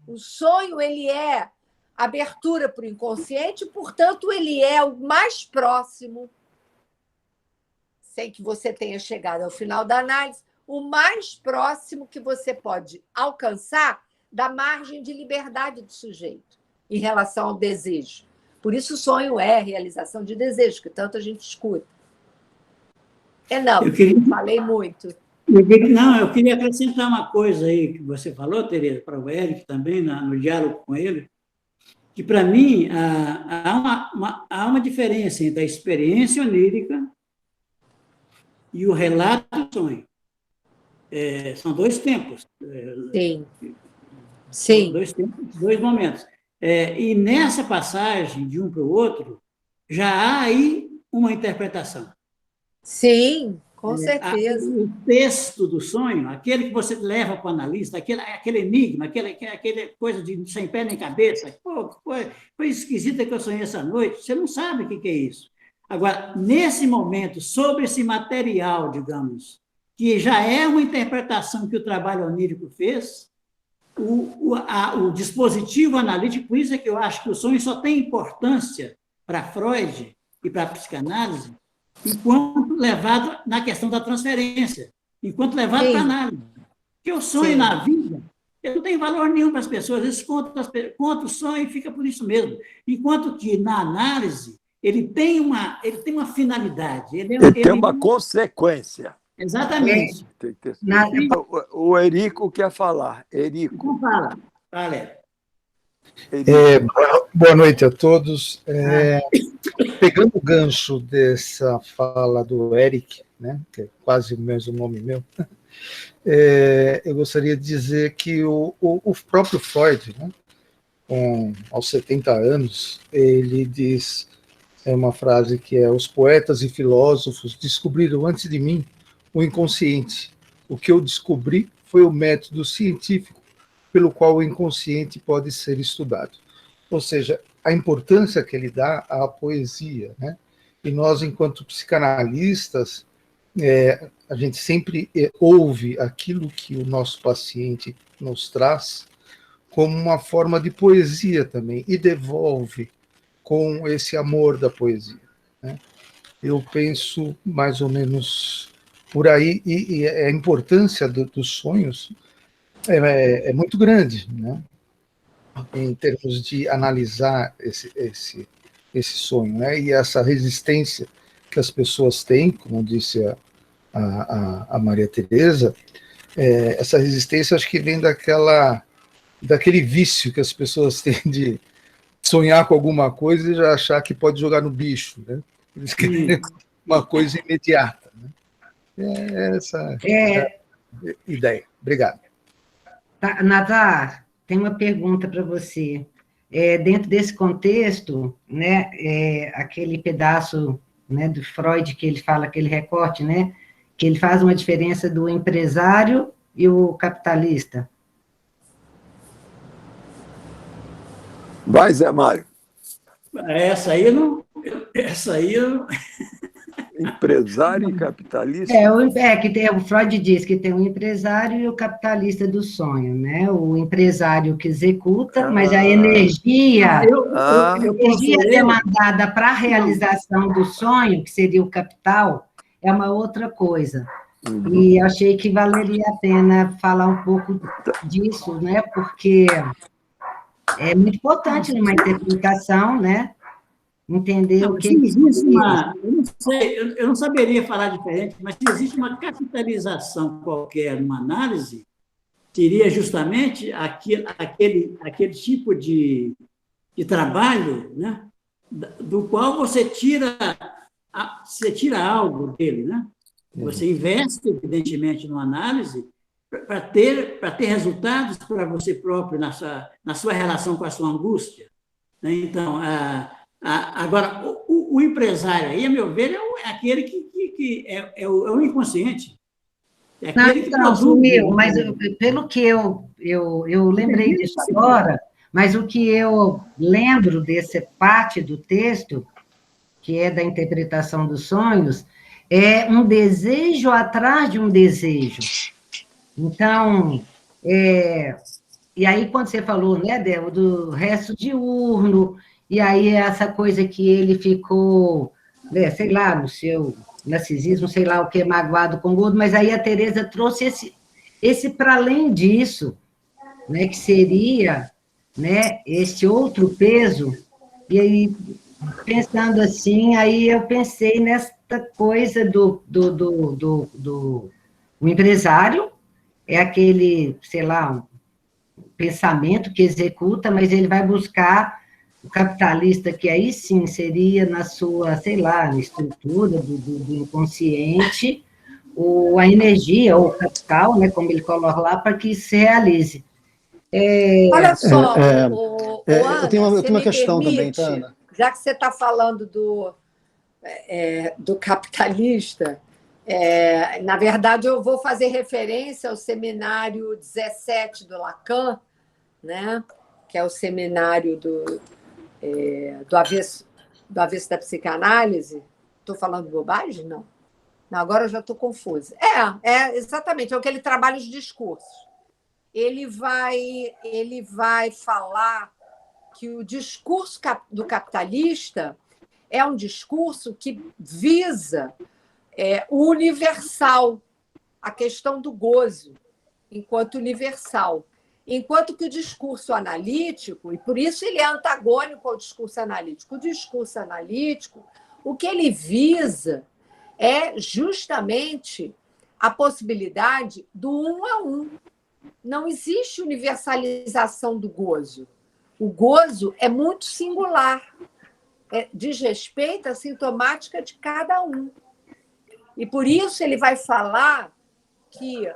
O sonho ele é abertura para o inconsciente, portanto, ele é o mais próximo, sem que você tenha chegado ao final da análise, o mais próximo que você pode alcançar da margem de liberdade do sujeito em relação ao desejo. Por isso, o sonho é a realização de desejo, que tanto a gente escuta. Falei muito. Eu queria acrescentar uma coisa aí que você falou, Tereza, para o Éric também, no diálogo com ele, que, para mim, há uma diferença entre a experiência onírica e o relato do sonho. São dois tempos. Sim. Dois tempos, dois momentos. E nessa passagem de um para o outro, já há aí uma interpretação. Sim, com certeza. O texto do sonho, aquele que você leva para o analista, aquele enigma, aquele coisa de sem pé nem cabeça, pô, foi esquisita que eu sonhei essa noite, você não sabe o que é isso. Agora, nesse momento, sobre esse material, digamos, que já é uma interpretação que o trabalho onírico fez, o dispositivo analítico, por isso é que eu acho que o sonho só tem importância para Freud e para a psicanálise, enquanto levado na questão da transferência, enquanto levado para a análise. Porque o sonho na vida, ele não tem valor nenhum para as pessoas, eles contam o sonho e fica por isso mesmo. Enquanto que na análise, ele tem uma finalidade. Ele tem uma consequência. Exatamente. O Érico quer falar. Érico. Então fala, Valério. Boa noite a todos. Pegando o gancho dessa fala do Eric, né, que é quase o mesmo nome meu, eu gostaria de dizer que o próprio Freud, né, aos 70 anos, ele diz, uma frase que é: os poetas e filósofos descobriram antes de mim o inconsciente. O que eu descobri foi o método científico pelo qual o inconsciente pode ser estudado. Ou seja, a importância que ele dá à poesia, né? E nós, enquanto psicanalistas, a gente sempre ouve aquilo que o nosso paciente nos traz como uma forma de poesia também, e devolve com esse amor da poesia, né? Eu penso mais ou menos por aí, e a importância dos sonhos é muito grande, né? Em termos de analisar esse sonho, né? E essa resistência que as pessoas têm, como disse a Maria Tereza, essa resistência acho que vem daquele vício que as pessoas têm de sonhar com alguma coisa e já achar que pode jogar no bicho, né? Eles querem uma coisa imediata, né? Essa é a ideia. Obrigado. Nazar, tem uma pergunta para você. Dentro desse contexto, né, aquele pedaço, né, do Freud que ele fala, aquele recorte, né, que ele faz uma diferença do empresário e o capitalista. Vai, Zé Mário. Essa aí eu... Empresário e capitalista? O Freud diz que tem o empresário e o capitalista do sonho, né? O empresário que executa, mas a energia, demandada para a realização do sonho, que seria o capital, é uma outra coisa. E achei que valeria a pena falar um pouco disso, né? Porque é muito importante numa interpretação, né? Entender o que existe eu não saberia falar diferente, mas se existe uma capitalização qualquer numa análise, seria justamente aquele tipo de trabalho, né, do qual você tira algo dele, né? Você investe, evidentemente, numa análise para ter resultados para você próprio na sua relação com a sua angústia, né? Então, agora, o empresário aí, a meu ver, é aquele que é o inconsciente. É aquele que produz. Mas pelo que eu lembrei disso agora, mas o que eu lembro dessa parte do texto, que é da interpretação dos sonhos, é um desejo atrás de um desejo. Então, e aí quando você falou, né, Débora, do resto diurno, e aí essa coisa que ele ficou, né, sei lá, no seu narcisismo, sei lá o que, magoado com o gordo, mas aí a Tereza trouxe esse para além disso, né, que seria, né, esse outro peso, e aí, pensando assim, aí eu pensei nesta coisa do empresário, é aquele, sei lá, um pensamento que executa, mas ele vai buscar o capitalista, que aí sim seria na sua, sei lá, na estrutura do inconsciente, ou a energia, ou o capital, né, como ele coloca lá, para que se realize. Olha só, eu tenho uma questão também, tá, Ana? Já que você está falando do capitalista, na verdade, eu vou fazer referência ao seminário 17 do Lacan, né? Que é o seminário do avesso da psicanálise. Estou falando bobagem? Não. Não, agora eu já estou confusa. Exatamente, é aquele trabalho de discursos. Ele vai falar que o discurso do capitalista é um discurso que visa o universal, a questão do gozo, enquanto universal. Enquanto que o discurso analítico, e por isso ele é antagônico ao discurso analítico, o discurso analítico, o que ele visa é justamente a possibilidade do um a um. Não existe universalização do gozo. O gozo é muito singular, diz respeito à sintomática de cada um. E por isso ele vai falar que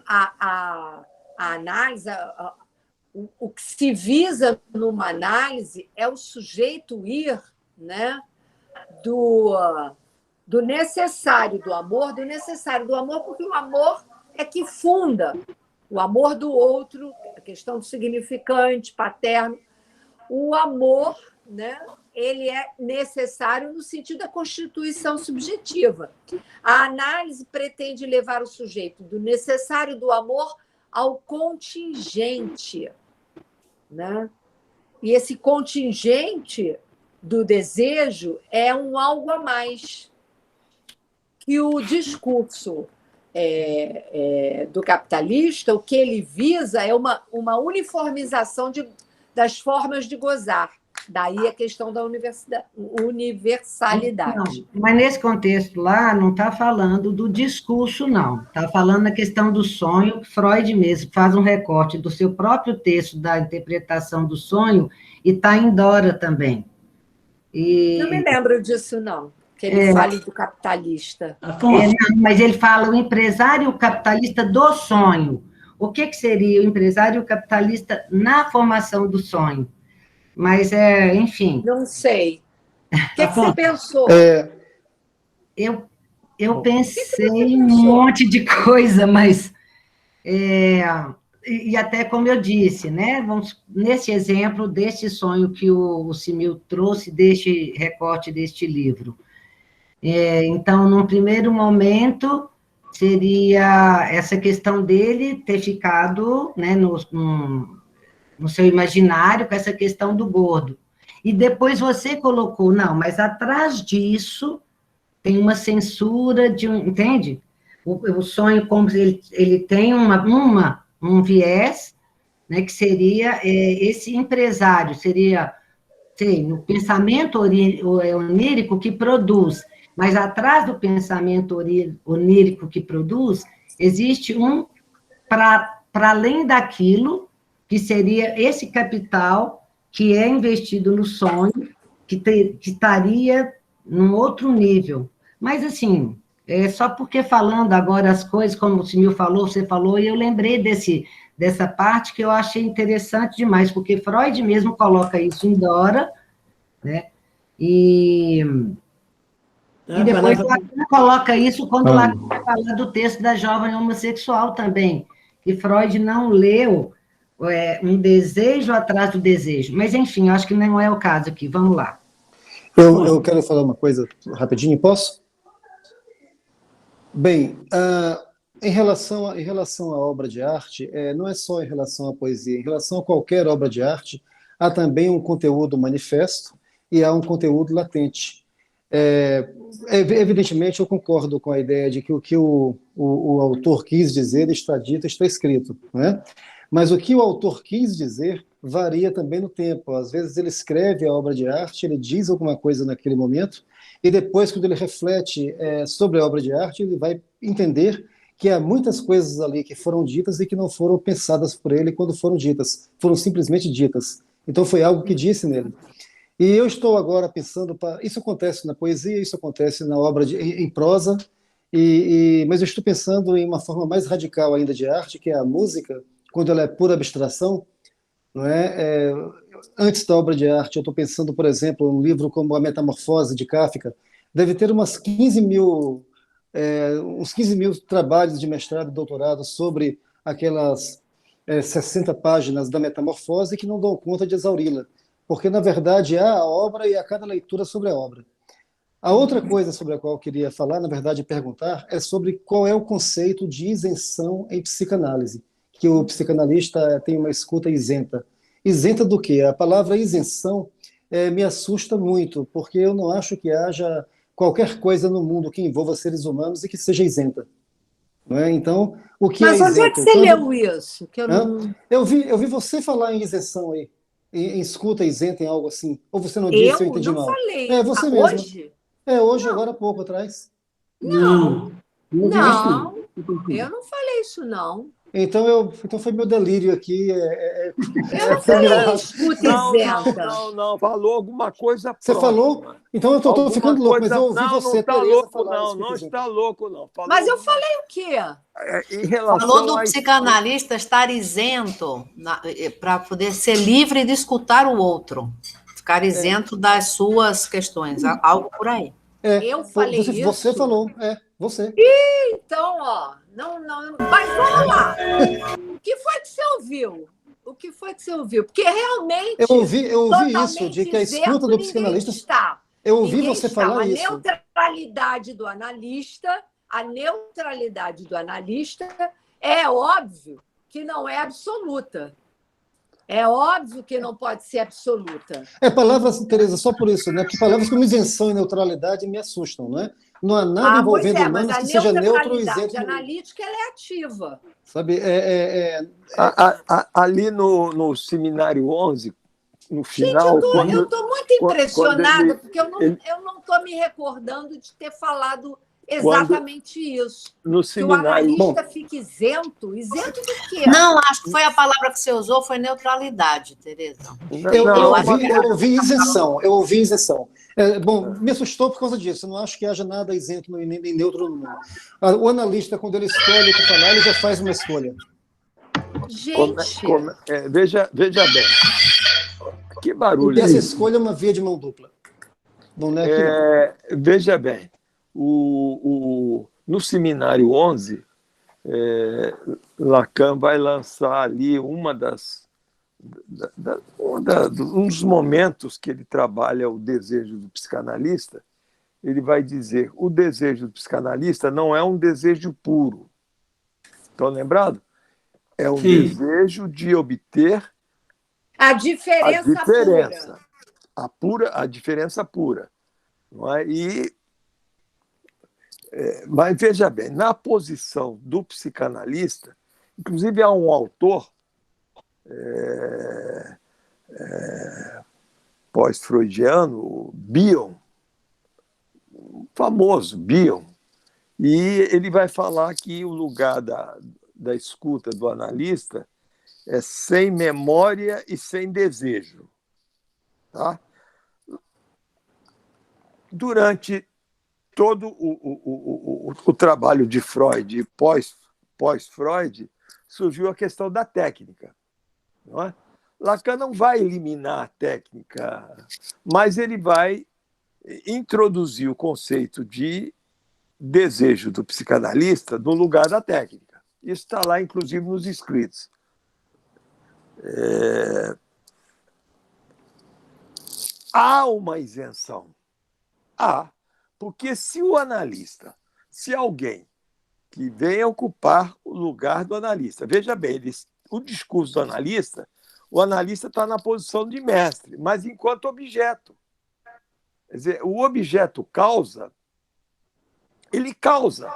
a análise, o que se visa numa análise é o sujeito ir, né, do necessário do amor, porque o amor é que funda o amor do outro, a questão do significante, paterno. O amor, né, ele é necessário no sentido da constituição subjetiva. A análise pretende levar o sujeito do necessário do amor ao contingente, né? E esse contingente do desejo é um algo a mais que o discurso do capitalista, o que ele visa é uma uniformização das formas de gozar. Daí a questão da universalidade. Não, mas nesse contexto lá, não está falando do discurso, não. Está falando da questão do sonho. Freud mesmo faz um recorte do seu próprio texto da interpretação do sonho e está em Dora também. Não me lembro disso, não, que ele fale do capitalista. Não, mas ele fala o empresário capitalista do sonho. O que seria o empresário capitalista na formação do sonho? Mas, enfim... Não sei. O que você pensou? Eu pensei em um monte de coisa, mas... e até como eu disse, né? Nesse exemplo deste sonho que o Simil trouxe, deste recorte deste livro. Então, num primeiro momento, seria essa questão dele ter ficado, né, no seu imaginário com essa questão do gordo. E depois você colocou, não, mas atrás disso tem uma censura entende? O sonho, como ele tem um viés, né, que seria esse empresário, seria, sei, no pensamento onírico que produz, mas atrás do pensamento onírico que produz, existe para além daquilo, que seria esse capital que é investido no sonho, que estaria num outro nível. Mas, assim, só porque falando agora as coisas, como o Simil falou, você falou, e eu lembrei dessa parte que eu achei interessante demais, porque Freud mesmo coloca isso em Dora, né? E depois Lacan coloca isso quando Lacan fala do texto da jovem homossexual também, que Freud não leu um desejo atrás do desejo. Mas, enfim, acho que não é o caso aqui. Vamos lá. Eu quero falar uma coisa rapidinho, posso? Bem, em relação à obra de arte, não é só em relação à poesia, em relação a qualquer obra de arte, há também um conteúdo manifesto e há um conteúdo latente. Evidentemente, eu concordo com a ideia de que o que o autor quis dizer está dito, está escrito, né? Mas o que o autor quis dizer varia também no tempo. Às vezes ele escreve a obra de arte, ele diz alguma coisa naquele momento, e depois, quando ele reflete sobre a obra de arte, ele vai entender que há muitas coisas ali que foram ditas e que não foram pensadas por ele quando foram ditas, foram simplesmente ditas. Então foi algo que disse nele. E eu estou agora pensando, isso acontece na poesia, isso acontece na obra em prosa, mas eu estou pensando em uma forma mais radical ainda de arte, que é a música, quando ela é pura abstração, não é? Antes da obra de arte, eu estou pensando, por exemplo, em um livro como A Metamorfose, de Kafka, deve ter uns 15 mil trabalhos de mestrado e doutorado sobre aquelas 60 páginas da Metamorfose que não dão conta de exauri-la, porque, na verdade, há a obra e há cada leitura sobre a obra. A outra coisa sobre a qual eu queria falar, na verdade, perguntar, é sobre qual é o conceito de isenção em psicanálise, que o psicanalista tem uma escuta isenta. Isenta do quê? A palavra isenção me assusta muito, porque eu não acho que haja qualquer coisa no mundo que envolva seres humanos e que seja isenta. Não é? Então, o que Mas é onde é isento? que você leu isso? Que eu Hã? não... Eu vi você falar em isenção aí, em escuta isenta, em algo assim. Ou você não disse, eu Eu entendi não mal. falei. Você mesmo. Hoje? Hoje, agora há pouco atrás. Não, não vi isso, Não, eu não falei isso, não. Então foi meu delírio aqui. Eu não Foi meu falei errado. escuta Não, isenta. não. Falou alguma coisa Você falou? próxima. Então eu estou Alguma ficando louco, mas coisa. eu ouvi Não você, está Tereza, louco, falar não. escuta Não isenta. está louco, não. Falou Mas eu alguma- falei o quê? Em relação Falou do a psicanalista estar isento para poder ser livre de escutar o outro, ficar isento das suas questões, algo por aí. Eu falei Você isso? falou, você. Então, ó, não, mas vamos lá. O que foi que você ouviu? O que foi que você ouviu? Porque realmente, Eu ouvi isso, totalmente de que a escuta isento, do psicanalista. ninguém está. Eu ouvi Ninguém você está. falar A isso. neutralidade do analista, é óbvio que não é absoluta. É óbvio que não pode ser absoluta. Palavras, Tereza, só por isso, né? Porque palavras como isenção e neutralidade me assustam, não é? Não há nada envolvendo mas humanos a que seja neutro ou neutralidade isento. analítica ela é ativa. Sabe? ali no seminário 11, no final. Gente, eu estou muito impressionada, porque eu não estou me recordando de ter falado exatamente isso. No que o seminário. analista fica isento. Isento do quê? Não, acho que foi a palavra que você usou, foi neutralidade, Tereza. Eu ouvi isenção. Bom, me assustou por causa disso. Eu não acho que haja nada isento nem neutro no mundo. O analista, quando ele escolhe o que falar, ele já faz uma escolha. Gente! Veja bem. Que barulho. E essa escolha é uma via de mão dupla. Não é que não. Veja bem. No seminário 11, Lacan vai lançar ali um dos momentos que ele trabalha o desejo do psicanalista. Ele vai dizer: o desejo do psicanalista não é um desejo puro. Estão lembrados? É um desejo de obter a diferença pura. A diferença pura. Não é? Mas veja bem, na posição do psicanalista, inclusive há um autor pós-freudiano, Bion, famoso Bion, e ele vai falar que o lugar da escuta do analista é sem memória e sem desejo. Tá? Durante todo o trabalho de Freud e pós-Freud, surgiu a questão da técnica. Não é? Lacan não vai eliminar a técnica, mas ele vai introduzir o conceito de desejo do psicanalista no lugar da técnica. Isso está lá, inclusive, nos escritos. Há uma isenção. Porque se alguém que vem ocupar o lugar do analista, veja bem, o discurso do analista, o analista está na posição de mestre, mas enquanto objeto. Quer dizer, o objeto causa, ele causa.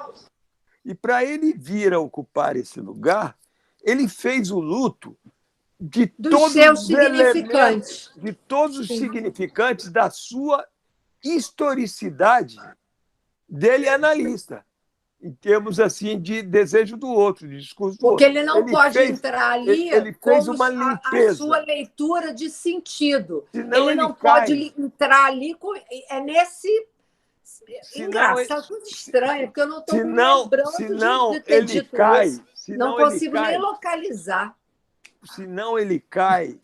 E para ele vir a ocupar esse lugar, ele fez o luto de todos os elementos, de todos os significantes da sua historicidade dele analista, em termos assim de desejo do outro, de discurso do Porque outro. ele não pode entrar ali ele fez com uma limpeza. a sua leitura de sentido. Senão ele não pode entrar ali com... nesse... Engraçado, tudo estranho, porque eu não estou me lembrando de ter dito isso. Não consigo nem localizar. Senão ele cai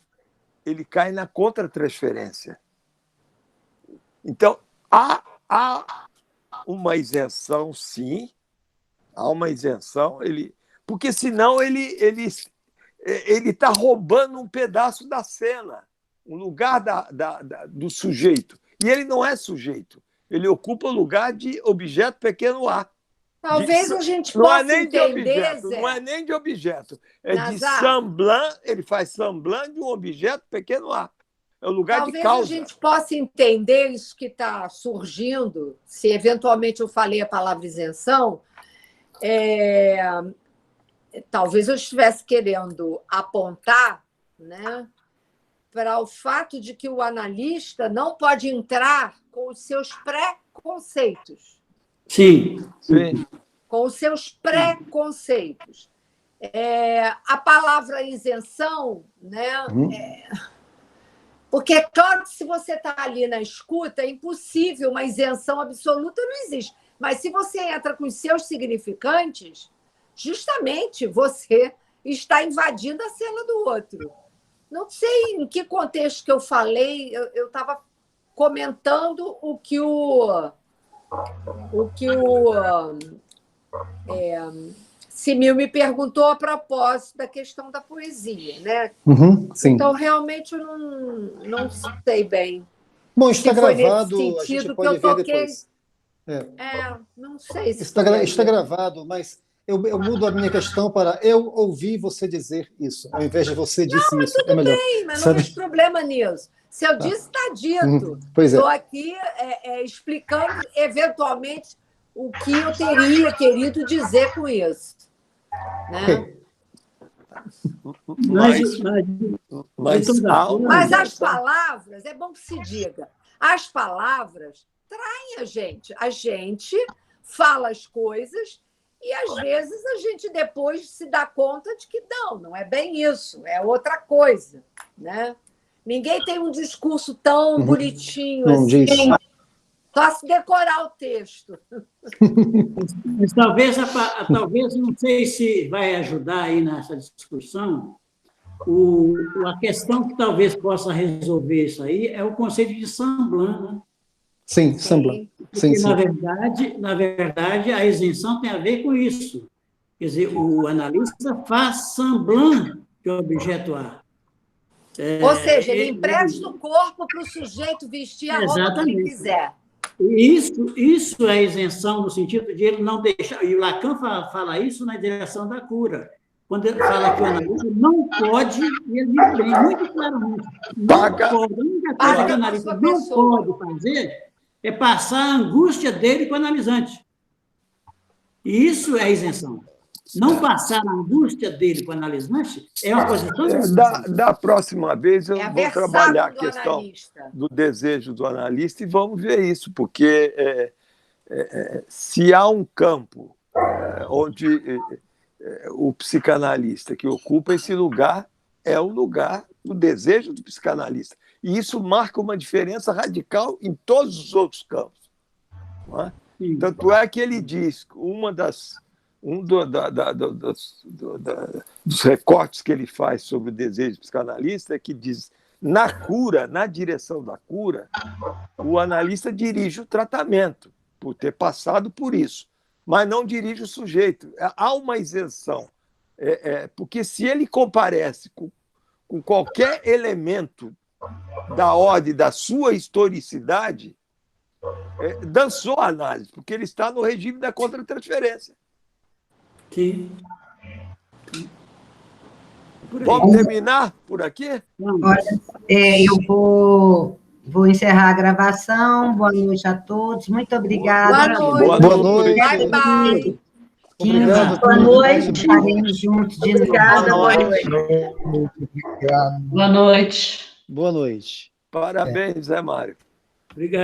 na contra-transferência. Então, há há uma isenção, sim, há uma isenção, porque senão ele está roubando um pedaço da cena, um lugar do sujeito. E ele não é sujeito, ele ocupa o lugar de objeto pequeno a. Talvez a gente possa entender, Zé. Não é nem de objeto, é Nazar, de semblant, ele faz semblant de um objeto pequeno a. É o lugar de causa. Talvez a gente possa entender isso que está surgindo, se eventualmente eu falei a palavra isenção, talvez eu estivesse querendo apontar, né, para o fato de que o analista não pode entrar com os seus pré-conceitos. Sim. Sim. Com os seus preconceitos. A palavra isenção, né? Porque é claro que se você está ali na escuta, é impossível, uma isenção absoluta não existe. Mas se você entra com os seus significantes, justamente você está invadindo a cena do outro. Não sei em que contexto que eu falei, eu estava comentando o que o Simil me perguntou a propósito da questão da poesia, né? Sim. Então, realmente, eu não sei bem. Bom, está foi gravado, nesse a gente sentido pode que eu ver toquei. depois. Não sei se Está gravado, mas eu mudo a minha questão para eu ouvi você dizer isso, ao invés de você disse isso. Tudo melhor. bem, mas não vejo problema nisso. Se eu disse, está dito. Pois é. Estou aqui explicando, eventualmente, o que eu teria querido dizer com isso. Né? Mas as palavras, é bom que se diga, as palavras traem a gente. A gente fala as coisas e, às vezes, a gente depois se dá conta de que não é bem isso, é outra coisa. Né? Ninguém tem um discurso tão bonitinho assim. Só se decorar o texto. Mas talvez, não sei se vai ajudar aí nessa discussão, a questão que talvez possa resolver isso aí é o conceito de semblant, né? Sim, semblant. Porque, na verdade, a isenção tem a ver com isso. Quer dizer, o analista faz semblant de objeto A. Ou seja, ele empresta o corpo para o sujeito vestir a roupa que ele quiser. Isso é isenção, no sentido de ele não deixar... E o Lacan fala isso na direção da cura. Quando ele fala que o analista não pode, e ele diz bem, muito claramente, a única coisa que o analista não pode fazer é passar a angústia dele com o analisante. E isso é isenção. Não passar a angústia dele com o analisante é uma coisa tão... Da próxima vez eu vou trabalhar a questão analista. Do desejo do analista e vamos ver isso, porque se há um campo onde o psicanalista que ocupa esse lugar é o lugar do desejo do psicanalista. E isso marca uma diferença radical em todos os outros campos. Não é? Tanto é que ele diz que dos recortes que ele faz sobre o desejo psicanalista é que diz, na cura, na direção da cura, o analista dirige o tratamento, por ter passado por isso, mas não dirige o sujeito. Há uma isenção, porque se ele comparece com qualquer elemento da ordem da sua historicidade, dançou a análise, porque ele está no regime da contratransferência. Sim. Vamos terminar por aqui? Olha, eu vou encerrar a gravação. Boa noite a todos. Muito obrigada. Boa noite. Bye, bye. Obrigado. Boa noite. Estaremos juntos de novo. Boa noite. Obrigado. Boa noite. Boa noite. Parabéns, Zé Mário. Obrigado.